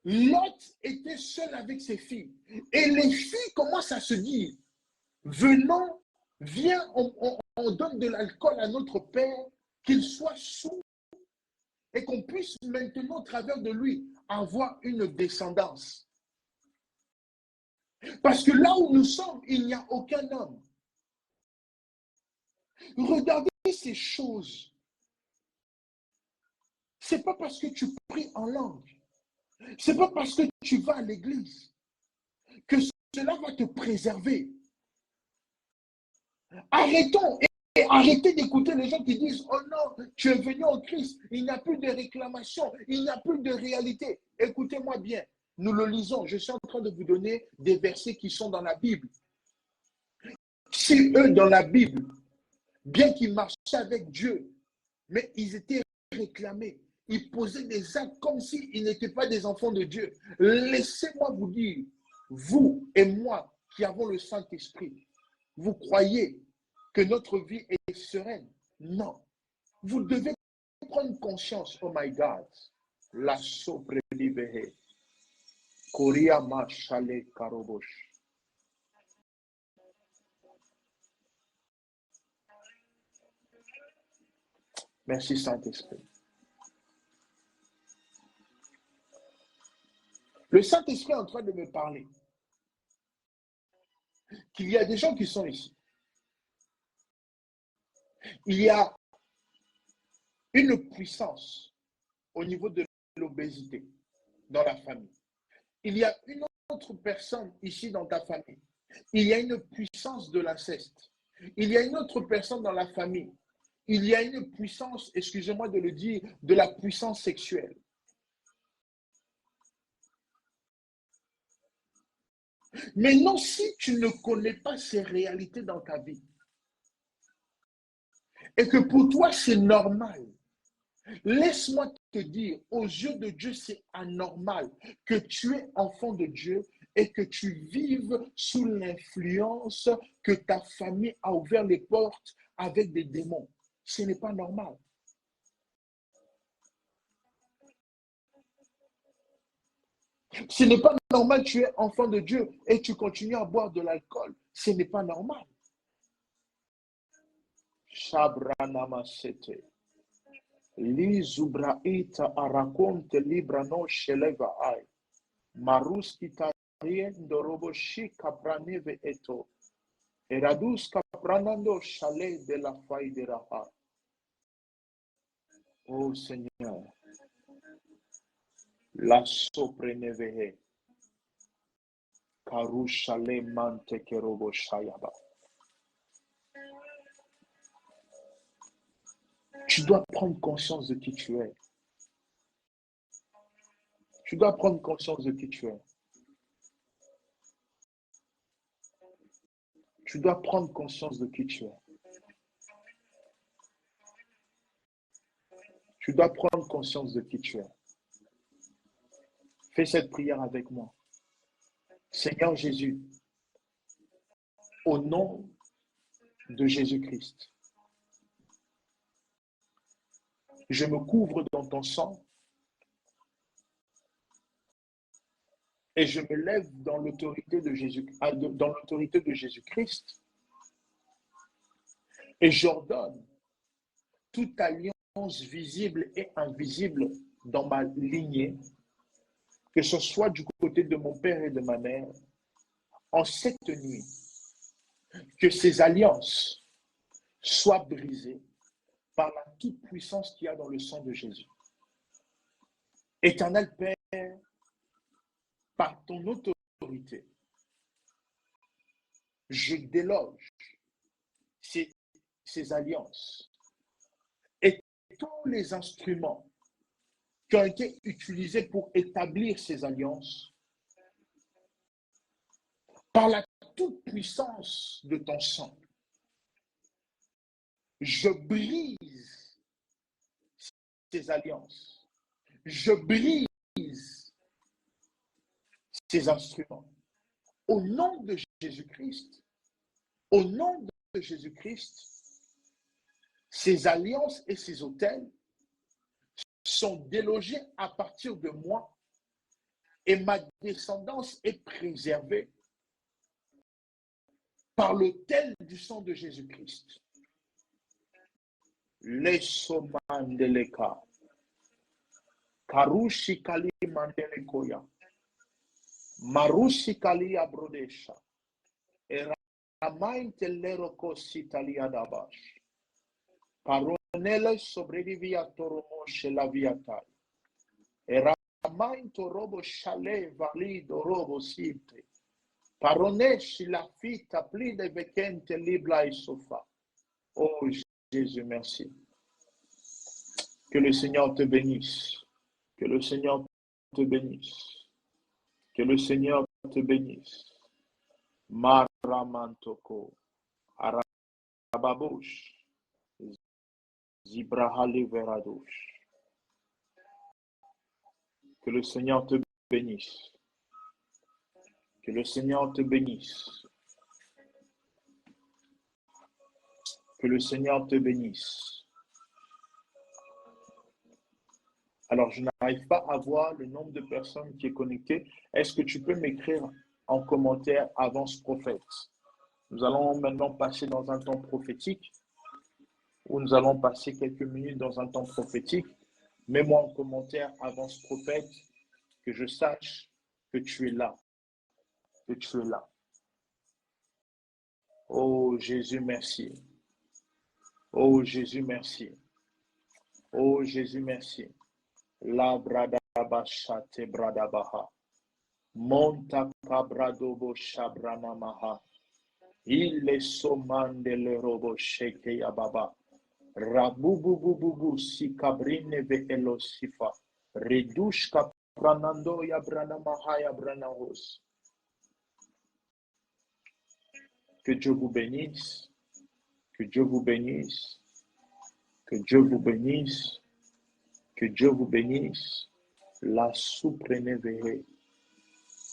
Lot était seul avec ses filles. Et les filles commencent à se dire, venons, viens, on donne de l'alcool à notre père, qu'il soit saoul et qu'on puisse maintenant, au travers de lui, avoir une descendance. Parce que là où nous sommes, il n'y a aucun homme. Regardez ces choses. Ce n'est pas parce que tu pries en langue, ce n'est pas parce que tu vas à l'église que cela va te préserver. Arrêtons et arrêtez d'écouter les gens qui disent « Oh non, tu es venu en Christ, il n'y a plus de réclamation, il n'y a plus de réalité. » Écoutez-moi bien, nous le lisons, je suis en train de vous donner des versets qui sont dans la Bible. Si eux, dans la Bible, bien qu'ils marchaient avec Dieu, mais ils étaient réclamés, ils posaient des actes comme s'ils n'étaient pas des enfants de Dieu. Laissez-moi vous dire, vous et moi qui avons le Saint-Esprit, vous croyez que notre vie est sereine? Non. Vous devez prendre conscience, oh my God, la sobrelibérée. Koriyama Shale Karobosh. Merci Saint-Esprit. Le Saint-Esprit est en train de me parler qu'il y a des gens qui sont ici. Il y a une puissance au niveau de l'obésité dans la famille. Il y a une autre personne ici dans ta famille. Il y a une puissance de l'inceste. Il y a une autre personne dans la famille. Il y a une puissance, excusez-moi de le dire, de la puissance sexuelle. Maintenant, si tu ne connais pas ces réalités dans ta vie et que pour toi c'est normal, laisse-moi te dire, aux yeux de Dieu, c'est anormal que tu es enfant de Dieu et que tu vives sous l'influence que ta famille a ouvert les portes avec des démons. Ce n'est pas normal. Ce n'est pas normal, tu es enfant de Dieu et tu continues à boire de l'alcool. Ce n'est pas normal. Shabranamasete. Li zubraita arakonte librano sheleva ai. Maruski tariendo robo shi kapraneve eto. Eradus kapranando chalet de la faille de Raha. Oh Seigneur, la soprenevehe. Karushale mante kerobo shayaba. Tu dois prendre conscience de qui tu es. Tu dois prendre conscience de qui tu es. Tu dois prendre conscience de qui tu es. Tu dois prendre conscience de qui tu es. Fais cette prière avec moi. Seigneur Jésus, au nom de Jésus-Christ, je me couvre dans ton sang et je me lève dans l'autorité de Jésus-Christ et j'ordonne toute alliance visible et invisible dans ma lignée, que ce soit du côté de mon père et de ma mère, en cette nuit, que ces alliances soient brisées par la toute-puissance qu'il y a dans le sang de Jésus. Éternel Père, par ton autorité, je déloge ces alliances et tous les instruments qui ont été utilisés pour établir ces alliances par la toute-puissance de ton sang. Je brise ces alliances. Je brise ces instruments. Au nom de Jésus-Christ, au nom de Jésus-Christ, ces alliances et ces autels sont délogés à partir de moi et ma descendance est préservée par l'autel du sang de Jésus-Christ. Les somandeleka, karushi kali mandelekoya, marushi kali abrodesha, eramainte leroko sitalia dabash, paronele sobrevivia toromo shelaviatai, eramainte robo shale valido robo sinte, paroneshi la fita plide vekente libla e sofa. Oh Jésus, merci. Que le Seigneur te bénisse. Que le Seigneur te bénisse. Que le Seigneur te bénisse. Maramantoko. Arababush. Zibrahali veradush. Que le Seigneur te bénisse. Que le Seigneur te bénisse. Que le Seigneur te bénisse. Alors, je n'arrive pas à voir le nombre de personnes qui est connectées. Est-ce que tu peux m'écrire en commentaire avance prophète? Nous allons maintenant passer dans un temps prophétique où nous allons passer quelques minutes dans un temps prophétique. Mets-moi en commentaire avant ce prophète que je sache que tu es là, que tu es là. Oh Jésus, merci. Oh Jésus, merci. Oh Jésus, merci. La bradabashate bradabaha. Monta cabradobo shabrana maha. Il somande le robo sheke yababa. Rabububububu si cabrine ve elosifa. Redushka pranando ya brana maha ya brana hos. Que Dieu vous bénisse. Que Dieu vous bénisse. Que Dieu vous bénisse. Que Dieu vous bénisse. La suprême veille.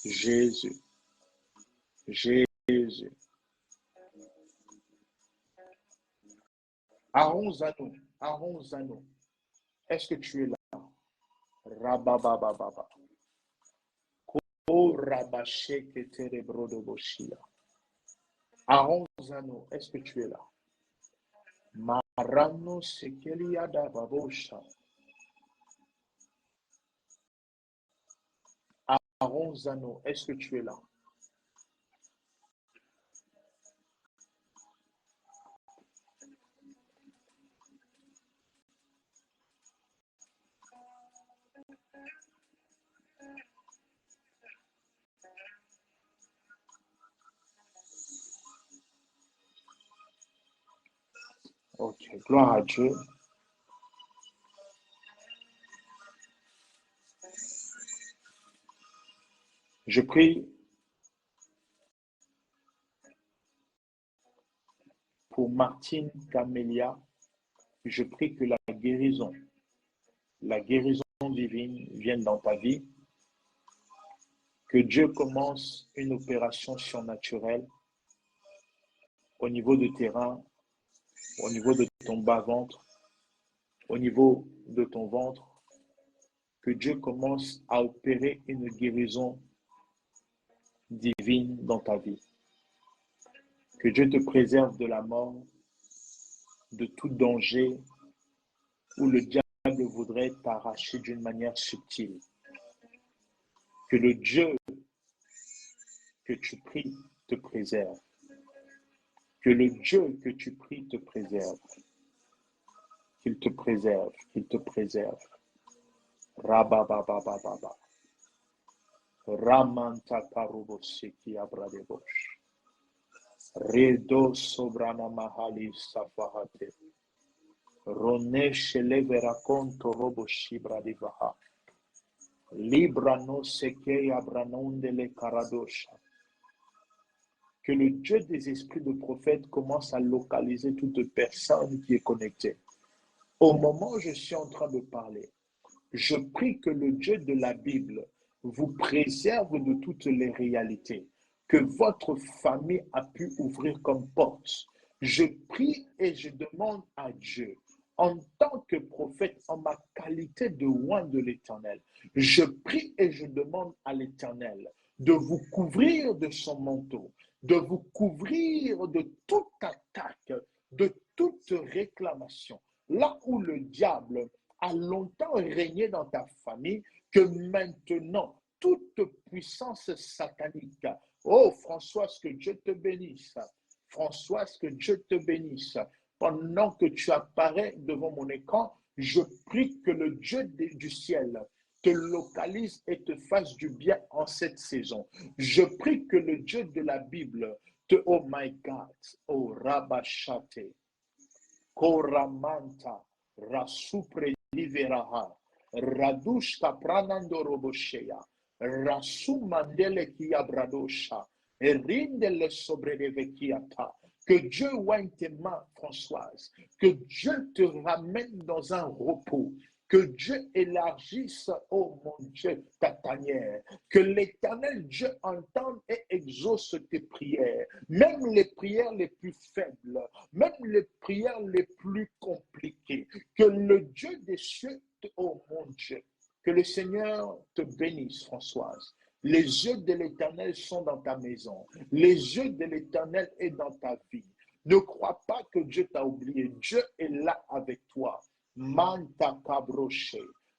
Jésus. Jésus. Aaron Zano, est-ce que tu es là? Rababababa. Ko rabasheke terebrodoboshia. Aaron Zano, est-ce que tu es là? Marano sekeliada babosha. Aaron Zano, est-ce que tu es là? Ok, gloire à Dieu. Je prie pour Martine Camélia. Je prie que la guérison divine vienne dans ta vie. Que Dieu commence une opération surnaturelle au niveau de tes reins, au niveau de ton bas-ventre, au niveau de ton ventre. Que Dieu commence à opérer une guérison divine dans ta vie. Que Dieu te préserve de la mort, de tout danger où le diable voudrait t'arracher d'une manière subtile. Que le Dieu que tu pries te préserve. Que le Dieu que tu pries te préserve. Qu'il te préserve, qu'il te préserve. Rabababababa. Ramanta karuboseki abradebosh. Redo sobrana mahali safahate. Roneshe levera conto roboshi bradivaha. Libra no seke abranonde le karadosha. Que le Dieu des esprits de prophètes commence à localiser toute personne qui est connectée. Au moment où je suis en train de parler, je prie que le Dieu de la Bible vous préserve de toutes les réalités que votre famille a pu ouvrir comme porte. Je prie et je demande à Dieu, en tant que prophète, en ma qualité de oint de l'Éternel, je prie et je demande à l'Éternel de vous couvrir de son manteau, de vous couvrir de toute attaque, de toute réclamation. Là où le diable a longtemps régné dans ta famille, que maintenant, toute puissance satanique, oh Françoise, que Dieu te bénisse, Françoise, que Dieu te bénisse, pendant que tu apparais devant mon écran, je prie que le Dieu du ciel te localise et te fasse du bien en cette saison. Je prie que le Dieu de la Bible te, oh my God, oh Rabashate, Koramanta, Rasupre Liveraha, Radushka Pranando Robosheya, Rasumandele Kiabradosha, Erindele Sobredevekiata. Que Dieu oigne tes mains, Françoise. Que Dieu te ramène dans un repos. Que Dieu élargisse, oh mon Dieu, ta tanière. Que l'Éternel Dieu entende et exauce tes prières. Même les prières les plus faibles, même les prières les plus compliquées. Que le Dieu des cieux, oh mon Dieu, que le Seigneur te bénisse, Françoise. Les yeux de l'Éternel sont dans ta maison. Les yeux de l'Éternel est dans ta vie. Ne crois pas que Dieu t'a oublié. Dieu est là avec toi. Manta kabroche.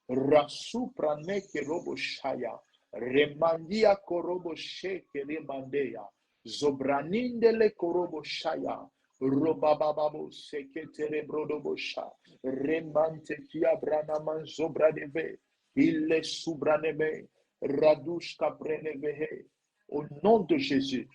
Rasu prane keroboshaya. Remandia koroboshe keremandeya. Zobranindele koroboshaya. Robababo seketere brodobosha. Remante kia branaman zobradeve. Il subraneme. Radushka prenevehe. Au nom de Jésus,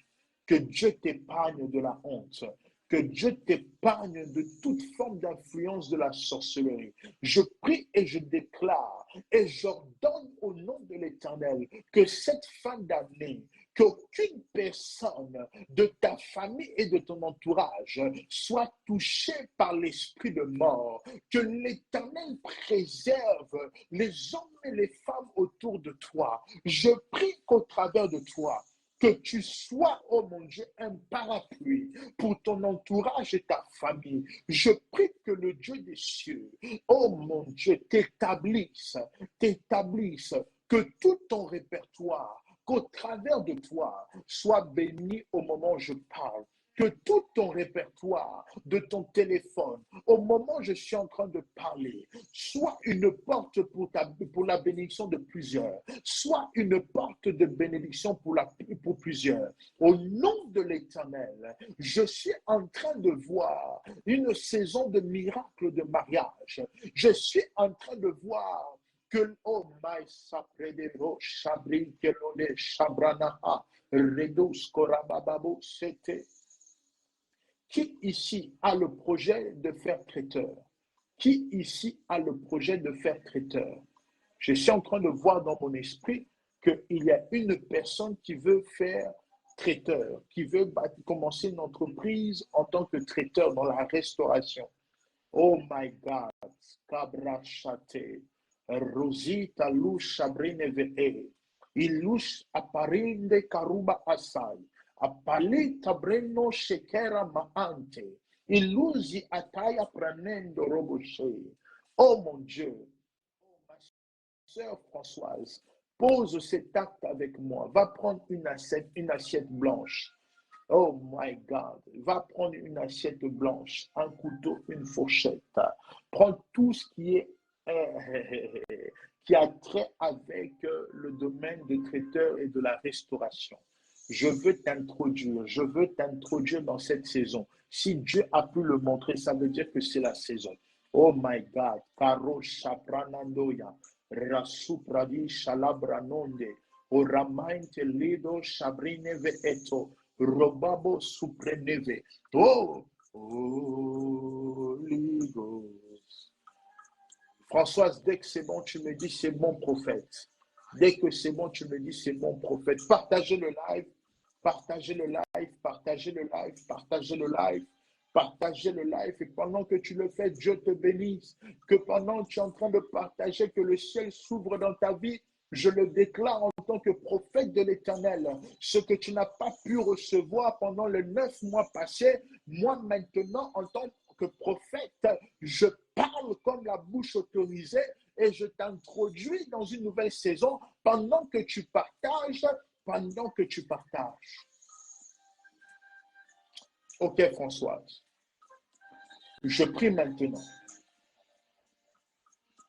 que Dieu t'épargne de la honte, que Dieu t'épargne de toute forme d'influence de la sorcellerie. Je prie et je déclare et j'ordonne au nom de l'Éternel que cette fin d'année, qu'aucune personne de ta famille et de ton entourage soit touchée par l'esprit de mort, que l'Éternel préserve les hommes et les femmes autour de toi. Je prie qu'au travers de toi, que tu sois, oh mon Dieu, un parapluie pour ton entourage et ta famille. Je prie que le Dieu des cieux, oh mon Dieu, t'établisse, que tout ton répertoire, qu'au travers de toi, soit béni au moment où je parle. Que tout ton répertoire de ton téléphone, au moment où je suis en train de parler, soit une porte pour la bénédiction de plusieurs, soit une porte de bénédiction pour plusieurs. Au nom de l'Éternel, je suis en train de voir une saison de miracles de mariage. Je suis en train de voir que, oh my sapredero, chabri, kelone, chabranaha, redus, korabababo, c'était. Qui ici a le projet de faire traiteur? Qui ici a le projet de faire traiteur? Je suis en train de voir dans mon esprit qu'il y a une personne qui veut faire traiteur, qui veut commencer une entreprise en tant que traiteur dans la restauration. Oh my God, Cabra Chate, Rosita Lush Sabrine Vehe, Ilush Aparinde Karuba Asai. Apali tabreno shekera maante. Ilusi ataya pranendo roboshe. Oh mon Dieu, oh, ma sœur Françoise, pose cet acte avec moi. Va prendre une assiette blanche. Oh my God, va prendre une assiette blanche, un couteau, une fourchette. Prends tout ce qui a trait avec le domaine de traiteur et de la restauration. Je veux t'introduire dans cette saison. Si Dieu a pu le montrer, ça veut dire que c'est la saison. Oh my God, Karo Shapranandoya, Rasupradi Shalabranonde, Oramainte Lido Shabrineve Eto, Robabo Supreneve. Oh, Holy Ghost. Françoise, dès que c'est bon, tu me dis c'est bon prophète. Dès que c'est bon, tu me dis c'est bon prophète. Partagez le live. Partagez le live, partagez le live, partagez le live, partagez le live. Et pendant que tu le fais, Dieu te bénisse. Que pendant que tu es en train de partager, que le ciel s'ouvre dans ta vie, je le déclare en tant que prophète de l'Éternel. Ce que tu n'as pas pu recevoir pendant les 9 mois passés, moi maintenant, en tant que prophète, je parle comme la bouche autorisée et je t'introduis dans une nouvelle saison pendant que tu partages. Pendant que tu partages. Ok, Françoise. Je prie maintenant.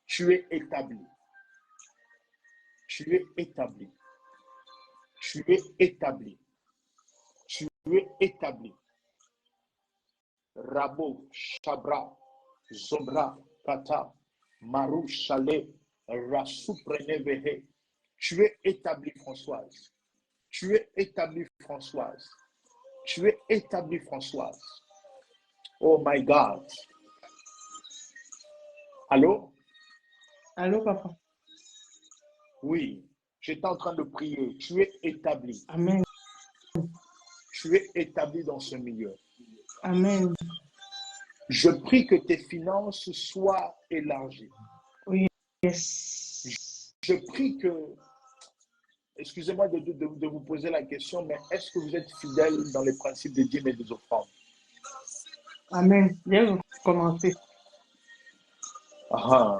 Tu es établi. Tu es établi. Tu es établi. Tu es établi. Rabo, Chabra, Zobra, Kata, Marou, Chalet, Rassou, Prenevehe. Tu es établi, Françoise. Tu es établi, Françoise. Tu es établi, Françoise. Oh my God. Allô? Allô, papa. Oui, j'étais en train de prier. Tu es établi. Amen. Tu es établi dans ce milieu. Amen. Je prie que tes finances soient élargies. Oui, yes. Je prie que, excusez-moi de vous poser la question, mais est-ce que vous êtes fidèle dans les principes des dîmes et des offrandes? Amen. J'ai commencé. Ah,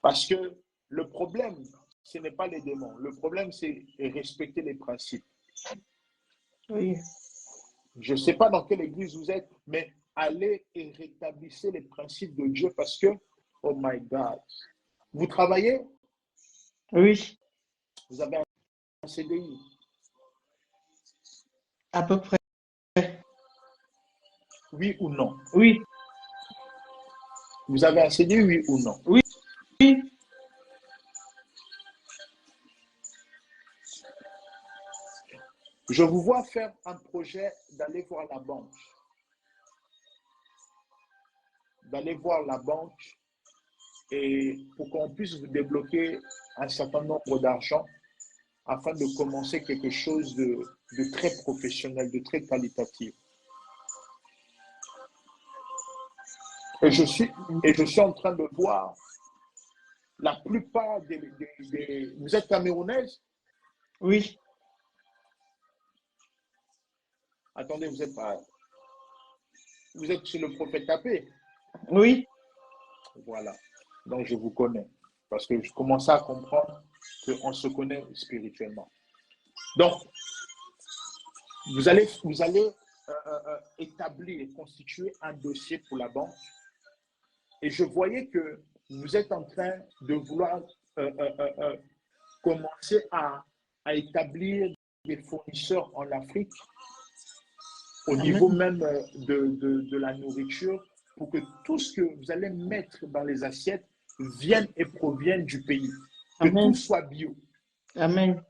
parce que le problème, ce n'est pas les démons. Le problème, c'est respecter les principes. Oui. Je ne sais pas dans quelle église vous êtes, mais allez et rétablissez les principes de Dieu parce que, oh my God, vous travaillez, Oui, vous avez un CDI. à peu près. Oui ou non? Oui, Vous avez un CDI, oui ou non? oui, oui. Je vous vois faire un projet d'aller voir la banque. D'aller voir la banque et pour qu'on puisse vous débloquer un certain nombre d'argent afin de commencer quelque chose de très professionnel, de très qualitatif. Et je suis en train de voir la plupart des... Vous êtes camerounaise? Oui, Attendez, vous êtes pas... Vous êtes chez le prophète Tapé? oui. Voilà. Donc, je vous connais. Parce que je commençais à comprendre qu'on se connaît spirituellement. Donc, vous allez établir et constituer un dossier pour la banque. Et je voyais que vous êtes en train de vouloir euh, euh, euh, euh, commencer à établir des fournisseurs en Afrique au niveau Amen. même de la nourriture pour que tout ce que vous allez mettre dans les assiettes vienne et provienne du pays, que tout Amen. soit bio. Amen.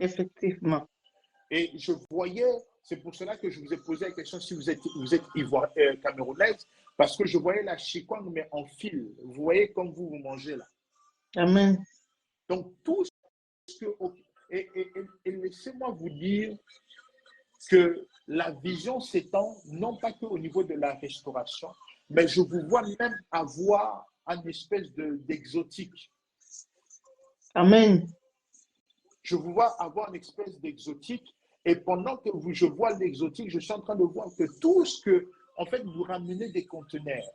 Effectivement. Et je voyais, c'est pour cela que je vous ai posé la question si vous êtes camerounaise, parce que je voyais la chikwang, mais en fil. Vous voyez comme vous mangez là. Amen. Donc, tout ce que... Et laissez-moi vous dire que la vision s'étend non pas qu'au niveau de la restauration, mais je vous vois même avoir une espèce d'exotique. Amen. Je vous vois avoir une espèce d'exotique. Et pendant que je vois l'exotique, je suis en train de voir que tout ce que, en fait, vous ramenez des conteneurs.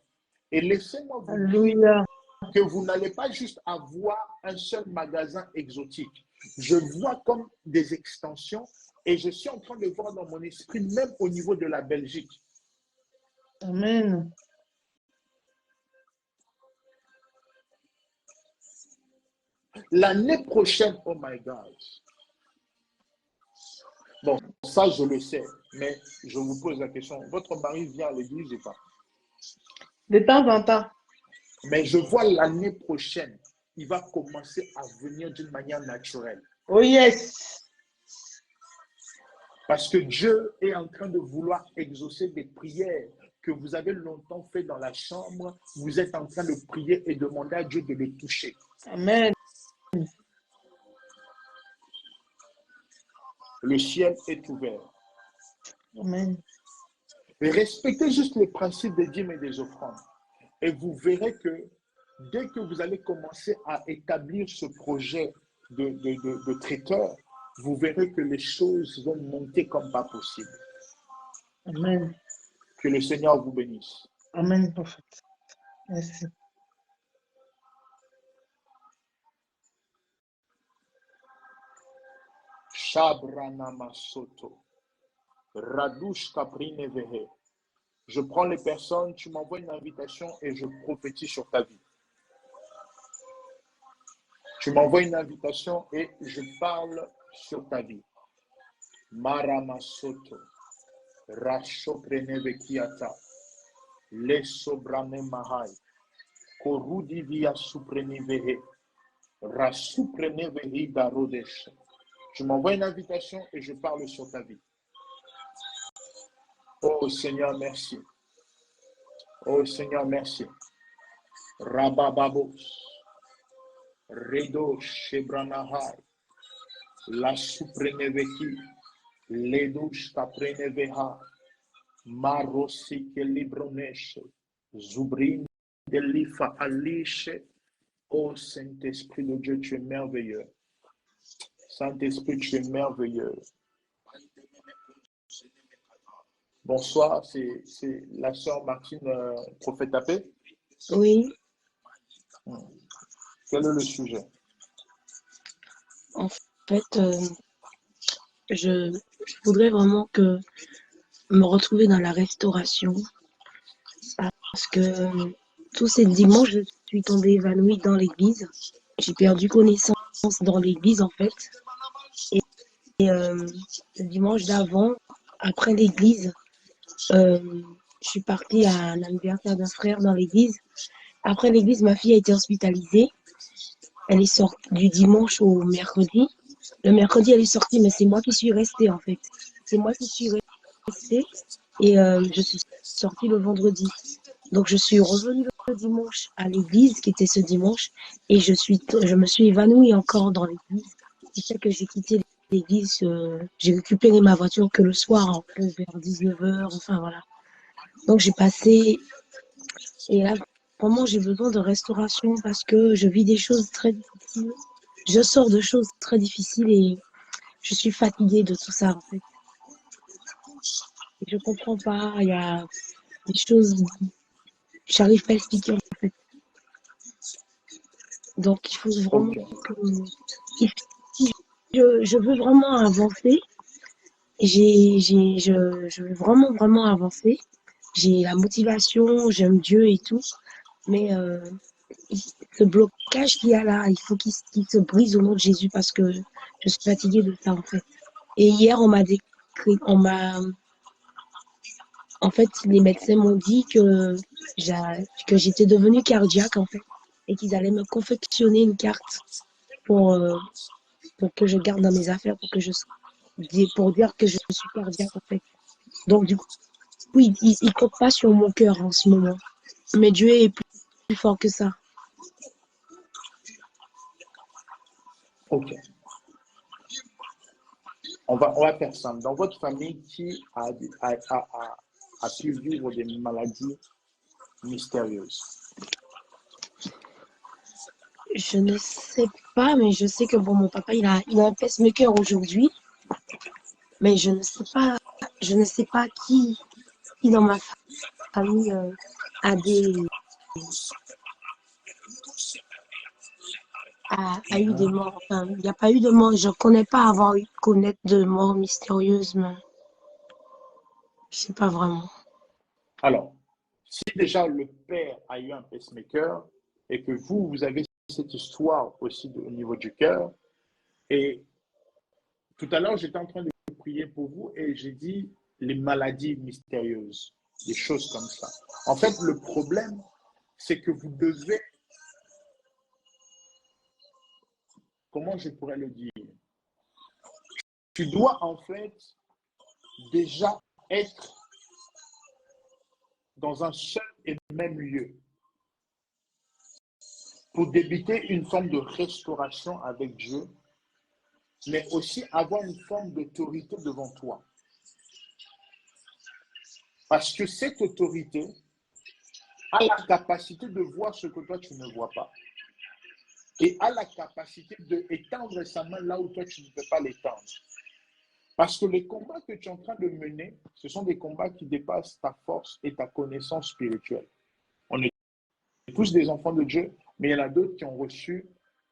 Et laissez-moi vous dire Alléluia. que vous n'allez pas juste avoir un seul magasin exotique. Je vois comme des extensions et je suis en train de voir dans mon esprit, même au niveau de la Belgique. Amen. L'année prochaine, oh my God. Bon, ça je le sais, mais je vous pose la question. Votre mari vient à l'église ou pas? De temps en temps. Mais je vois l'année prochaine, il va commencer à venir d'une manière naturelle. Oh yes. Parce que Dieu est en train de vouloir exaucer des prières que vous avez longtemps fait dans la chambre. Vous êtes en train de prier et demander à Dieu de les toucher. Amen. Le ciel est ouvert. Amen. Et respectez juste les principes des dîmes et des offrandes. Et vous verrez que dès que vous allez commencer à établir ce projet de traiteur, vous verrez que les choses vont monter comme pas possible. Amen. Que le Seigneur vous bénisse. Amen, prophète. Merci. Shabrana Masoto. Radouche Caprine Vehe. Je prends les personnes, tu m'envoies une invitation et je prophétise sur ta vie. Tu m'envoies une invitation et je parle sur ta vie. Marama Soto. Rashoprene Vekiata. Les Sobrane Mahai. Korudi via Suprene Vehe. Rasuprene Vehi Darodesh. Tu m'envoies une invitation et je parle sur ta vie. Oh Seigneur, merci. Oh Seigneur, merci. Rabababos. Redo Shebranahai. La Supreneveki. Ledush Kapreneveha. Marosi Kelibroneshe. Zubrin Delifa Alishe. Oh Saint-Esprit de Dieu, tu es merveilleux. Saint-Esprit, tu es merveilleux. Bonsoir, c'est la sœur Martine, prophète Tapé. Oui, Quel est le sujet? en fait, je voudrais vraiment que me retrouver dans la restauration parce que tous ces dimanches, je suis tombée évanouie dans l'église. J'ai perdu connaissance dans l'église, en fait. Et le dimanche d'avant, après l'église, je suis partie à un anniversaire d'un frère dans l'église. Après l'église, ma fille a été hospitalisée. Elle est sortie du dimanche au mercredi. Le mercredi, elle est sortie, mais c'est moi qui suis restée, en fait. C'est moi qui suis restée et je suis sortie le vendredi. Donc, je suis revenue le dimanche à l'église, qui était ce dimanche, et je me suis évanouie encore dans l'église. C'est fait que j'ai quitté l'église, j'ai récupéré ma voiture que le soir, un peu vers 19h, enfin voilà. Donc, j'ai passé, et là, vraiment, j'ai besoin de restauration parce que je vis des choses très difficiles. Je sors de choses très difficiles et je suis fatiguée de tout ça, en fait. Et je comprends pas, il y a des choses, j'arrive pas à expliquer, en fait. Donc, il faut vraiment Ok, que, si je veux vraiment avancer, je veux vraiment avancer. J'ai la motivation, j'aime Dieu et tout, mais ce blocage qu'il y a là, il faut qu'il se brise au nom de Jésus parce que je suis fatiguée de ça, en fait. Et hier, en fait, les médecins m'ont dit que j'étais devenue cardiaque, en fait, et qu'ils allaient me confectionner une carte pour, euh, pour que je garde dans mes affaires, pour dire que je suis cardiaque, en fait. Donc, du coup, il compte pas sur mon cœur en ce moment. Mais Dieu est plus fort que ça. ok. On va faire simple. Dans votre famille, qui a pu vivre des maladies mystérieuses? Je ne sais pas, mais je sais que bon, mon papa, il a un pacemaker aujourd'hui, mais je ne sais pas qui dans ma famille a des, a eu des Mhm. morts. Enfin, il n'y a pas eu de mort. Je ne connais pas avoir eu connaître de morts mystérieuses, mais je sais pas vraiment. Alors, si déjà le père a eu un pacemaker et que vous avez cette histoire aussi au niveau du cœur, et tout à l'heure, j'étais en train de prier pour vous et j'ai dit les maladies mystérieuses, des choses comme ça. En fait, le problème, c'est que vous devez, comment je pourrais le dire, tu dois en fait déjà être dans un seul et même lieu pour débuter une forme de restauration avec Dieu, mais aussi avoir une forme d'autorité devant toi. Parce que cette autorité a la capacité de voir ce que toi tu ne vois pas. Et a la capacité d'étendre sa main là où toi tu ne peux pas l'étendre. Parce que les combats que tu es en train de mener, ce sont des combats qui dépassent ta force et ta connaissance spirituelle. On est tous des enfants de Dieu, mais il y en a d'autres qui ont reçu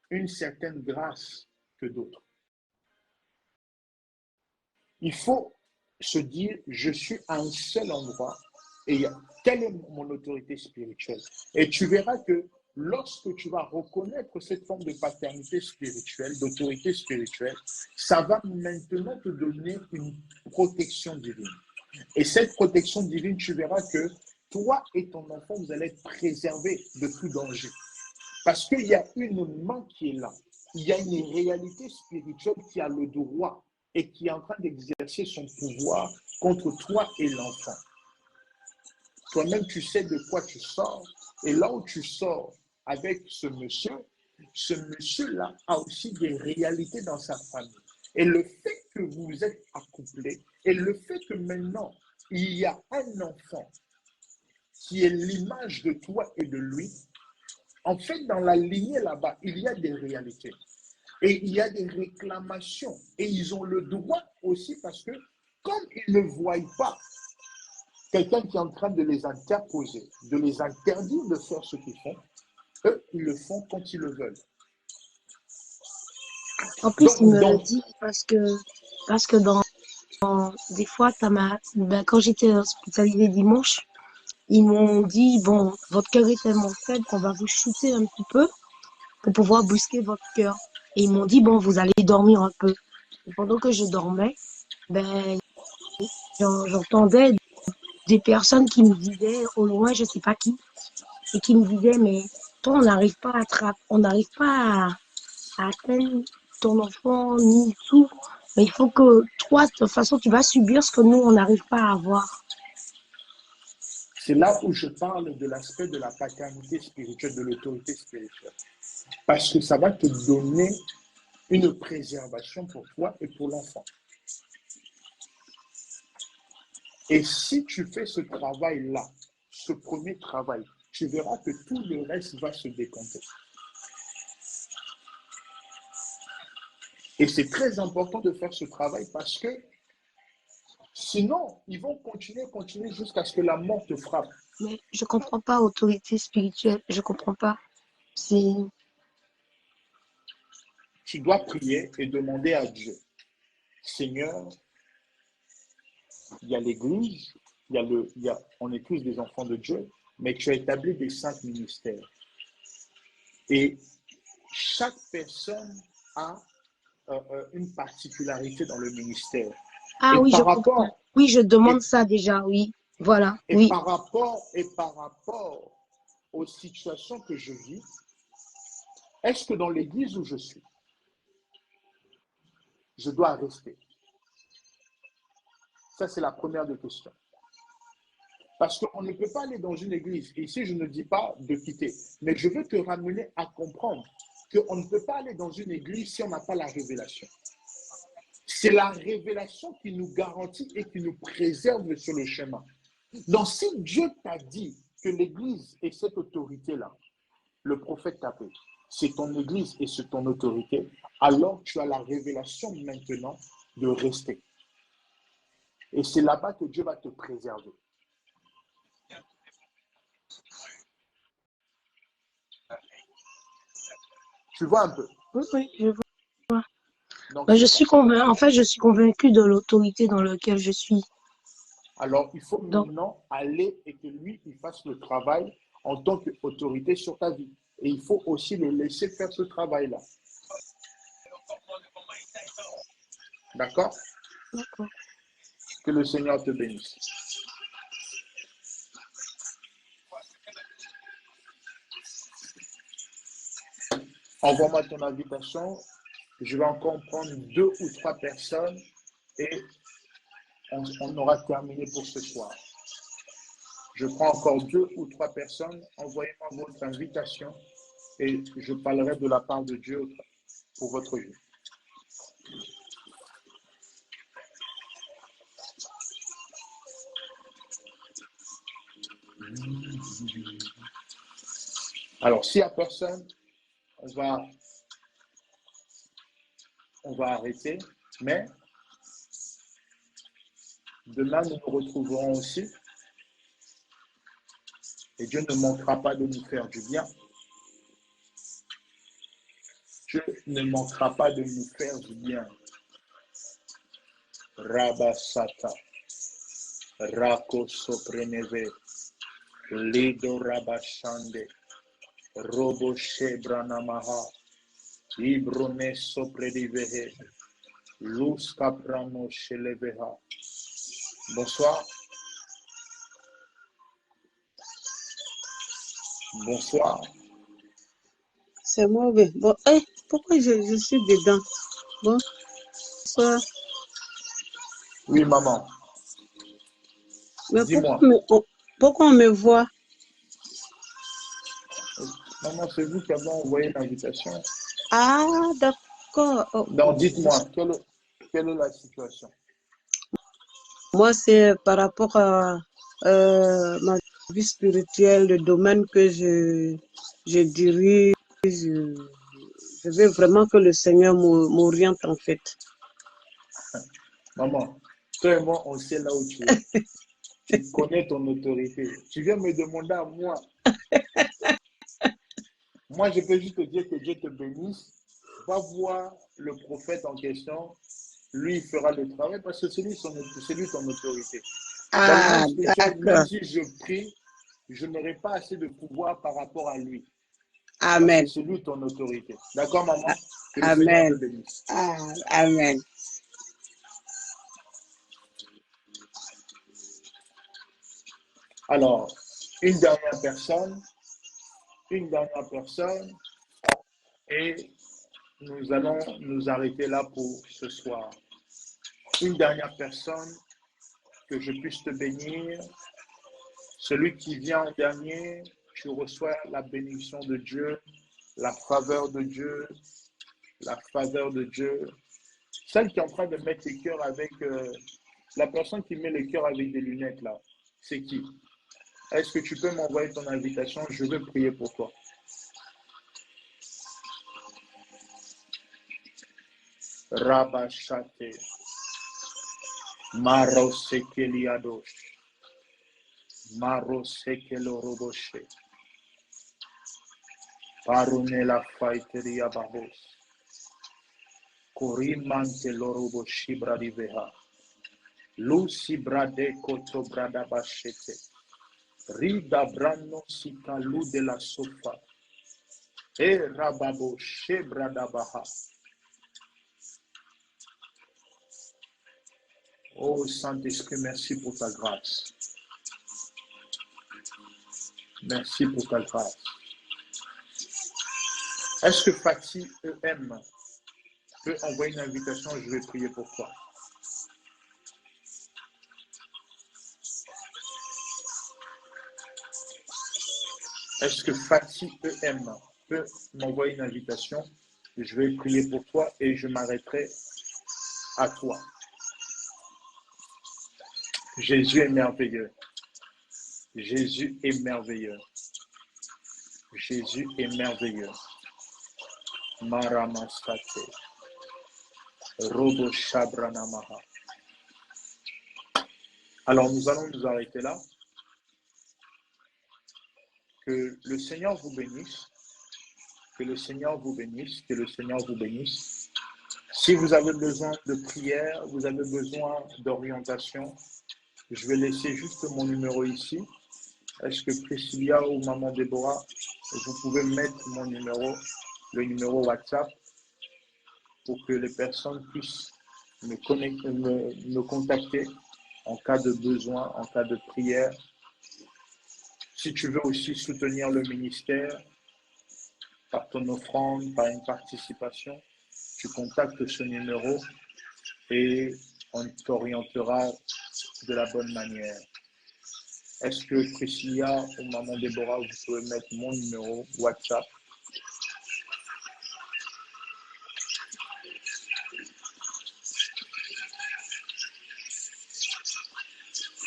une certaine grâce que d'autres. Il faut se dire, je suis à un seul endroit et quelle est mon autorité spirituelle? Et tu verras que lorsque tu vas reconnaître cette forme de paternité spirituelle, d'autorité spirituelle, ça va maintenant te donner une protection divine. Et cette protection divine, tu verras que toi et ton enfant, vous allez être préservés de tout danger. Parce qu'il y a une main qui est là. Il y a une réalité spirituelle qui a le droit et qui est en train d'exercer son pouvoir contre toi et l'enfant. Toi-même, tu sais de quoi tu sors. Et là où tu sors avec ce monsieur-là a aussi des réalités dans sa famille. Et le fait que vous êtes accouplés et le fait que maintenant, il y a un enfant qui est l'image de toi et de lui, en fait, dans la lignée là-bas, il y a des réalités. Et il y a des réclamations. Et ils ont le droit aussi parce que, comme ils ne voient pas quelqu'un qui est en train de les interposer, de les interdire de faire ce qu'ils font, eux, ils le font quand ils le veulent. En plus, il Donc, me l'a dit parce que des fois, quand j'étais hospitalisée dimanche, ils m'ont dit, bon, votre cœur est tellement faible qu'on va vous shooter un petit peu pour pouvoir booster votre cœur. Et ils m'ont dit, bon, vous allez dormir un peu. Et pendant que je dormais, ben, j'entendais des personnes qui me disaient au loin, je sais pas qui, et qui me disaient, mais toi, on n'arrive pas à atteindre ton enfant, ni tout. Mais il faut que toi, de toute façon, tu vas subir ce que nous, on n'arrive pas à avoir. C'est là où je parle de l'aspect de la paternité spirituelle, de l'autorité spirituelle. Parce que ça va te donner une préservation pour toi et pour l'enfant. Et si tu fais ce travail-là, ce premier travail, tu verras que tout le reste va se décompter. Et c'est très important de faire ce travail parce que sinon, ils vont continuer jusqu'à ce que la mort te frappe. Mais je comprends pas autorité spirituelle. Je comprends pas. C'est, Tu dois prier et demander à Dieu, Seigneur, il y a l'Église, on est tous des enfants de Dieu, mais tu as établi des saints ministères. Et chaque personne a une particularité dans le ministère. ah Et oui, je par comprends. rapport, Oui, je et, demande ça déjà, oui. Voilà, et oui. par rapport, et par rapport aux situations que je vis, est-ce que dans l'église où je suis, je dois rester? Ça, c'est la première des questions. Parce qu'on ne peut pas aller dans une église. Et ici, je ne dis pas de quitter, mais je veux te ramener à comprendre qu'on ne peut pas aller dans une église si on n'a pas la révélation. C'est la révélation qui nous garantit et qui nous préserve sur le chemin. Donc, si Dieu t'a dit que l'église est cette autorité-là, le prophète t'a fait, c'est ton église et c'est ton autorité, alors tu as la révélation maintenant de rester. Et c'est là-bas que Dieu va te préserver. Tu vois un peu? Oui, oui, je vois. Donc, Ben, c'est ça. en fait, je suis convaincue de l'autorité dans laquelle je suis. Alors, il faut Donc, maintenant aller et que lui, il fasse le travail en tant qu'autorité sur ta vie. Et il faut aussi le laisser faire ce travail-là. D'accord? d'accord. Que le Seigneur te bénisse. Envoie-moi ton invitation. Je vais encore prendre 2 ou 3 personnes et on aura terminé pour ce soir. Je prends encore 2 ou 3 personnes. Envoyez-moi votre invitation et je parlerai de la part de Dieu pour votre vie. Alors, s'il n'y a personne, on va arrêter. Mais demain, nous nous retrouverons aussi. Et Dieu ne manquera pas de nous faire du bien. Dieu ne manquera pas de nous faire du bien. Rabasata, Rako Sopreneve, Lido Rabashande, Robo Shebranamaha, Ibrone Sopredivehe, Luz Caprano Sheleveha. Bonsoir. Bonsoir. C'est mauvais. Bon, pourquoi je suis dedans? Bonsoir. Oui, maman. Mais Dis-moi. pourquoi on me voit? Maman, c'est vous qui avez envoyé l'invitation. Ah, d'accord. Donc, dites-moi, quelle est la situation? Moi, c'est par rapport à ma vie spirituelle, le domaine que je dirige. Je veux vraiment que le Seigneur m'oriente en fait. Maman, toi et moi, on sait là où tu es. Tu connais ton autorité. Tu viens me demander à moi. Moi, je peux juste te dire que Dieu te bénisse. Va voir le prophète en question lui, il fera le travail parce que c'est lui ton autorité. Dans le Ah, monde spirituel, même d'accord. si je prie, je n'aurai pas assez de pouvoir par rapport à lui. Parce que Amen. c'est lui ton autorité. D'accord, maman? Que le Seigneur te Amen. bénisse. Ah, amen. Alors, une dernière personne, et nous allons nous arrêter là pour ce soir. Une dernière personne, que je puisse te bénir. Celui qui vient en dernier, tu reçois la bénédiction de Dieu, la faveur de Dieu, la faveur de Dieu. Celle qui est en train de mettre les cœurs avec, la personne qui met les cœurs avec des lunettes là, c'est qui? Est-ce que tu peux m'envoyer ton invitation? Je veux prier pour toi. Rabashate, Marosekeliadosh, Marosekeloroboshe, Parunela Faiteria Babos, Korimante Loroboshi Bradiveha, Lucy Brade Koto Bradabashete, Rida Brano Sikalu de la Sofa, E Rababo Shebradabaha. Oh Saint-Esprit, merci pour ta grâce. Merci pour ta grâce. Est-ce que Fatih EM peut envoyer une invitation? Je vais prier pour toi. Est-ce que Fatih EM peut m'envoyer une invitation? Je vais prier pour toi et je m'arrêterai à toi. Jésus est merveilleux. Jésus est merveilleux. Jésus est merveilleux. Maramastate. Robo Shabranamaha. Alors nous allons nous arrêter là. Que le Seigneur vous bénisse. Que le Seigneur vous bénisse. Que le Seigneur vous bénisse. Si vous avez besoin de prière, vous avez besoin d'orientation, je vais laisser juste mon numéro ici. Est-ce que Priscilla ou Maman Déborah, vous pouvez mettre mon numéro, le numéro WhatsApp, pour que les personnes puissent me contacter en cas de besoin, en cas de prière. Si tu veux aussi soutenir le ministère par ton offrande, par une participation, tu contactes ce numéro et on t'orientera de la bonne manière. Est-ce que Priscilla ou Maman Déborah, vous pouvez mettre mon numéro WhatsApp?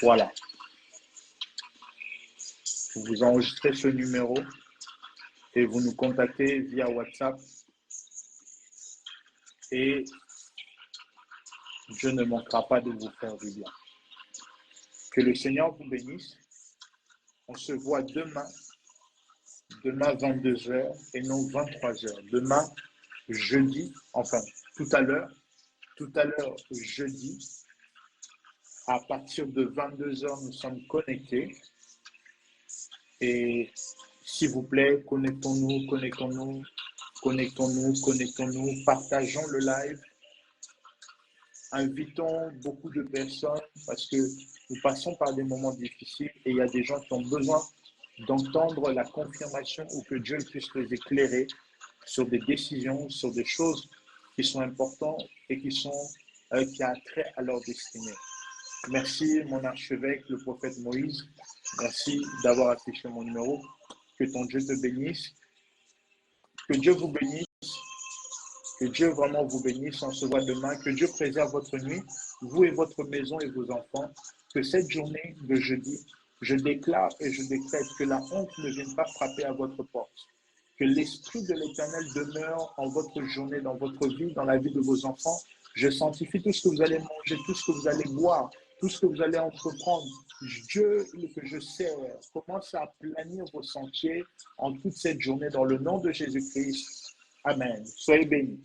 Voilà. Vous enregistrez ce numéro et vous nous contactez via WhatsApp et Dieu ne manquera pas de vous faire du bien. Que le Seigneur vous bénisse. On se voit demain 22h et non 23h. Demain, jeudi, enfin tout à l'heure, jeudi, à partir de 22h, nous sommes connectés. Et s'il vous plaît, connectons-nous, partageons le live, invitons beaucoup de personnes parce que nous passons par des moments difficiles et il y a des gens qui ont besoin d'entendre la confirmation ou que Dieu puisse les éclairer sur des décisions, sur des choses qui sont importantes et qui a trait à leur destinée. Merci mon archevêque, le prophète Moïse. Merci d'avoir affiché mon numéro. Que ton Dieu te bénisse. Que Dieu vous bénisse. Que Dieu vraiment vous bénisse. On se voit demain. Que Dieu préserve votre nuit, vous et votre maison et vos enfants. Que cette journée de jeudi, je déclare et je décrète que la honte ne vienne pas frapper à votre porte. Que l'Esprit de l'Éternel demeure en votre journée, dans votre vie, dans la vie de vos enfants. Je sanctifie tout ce que vous allez manger, tout ce que vous allez boire, tout ce que vous allez entreprendre. Dieu que je sers, commence à planir vos sentiers en toute cette journée dans le nom de Jésus-Christ. Amen. Soyez bénis.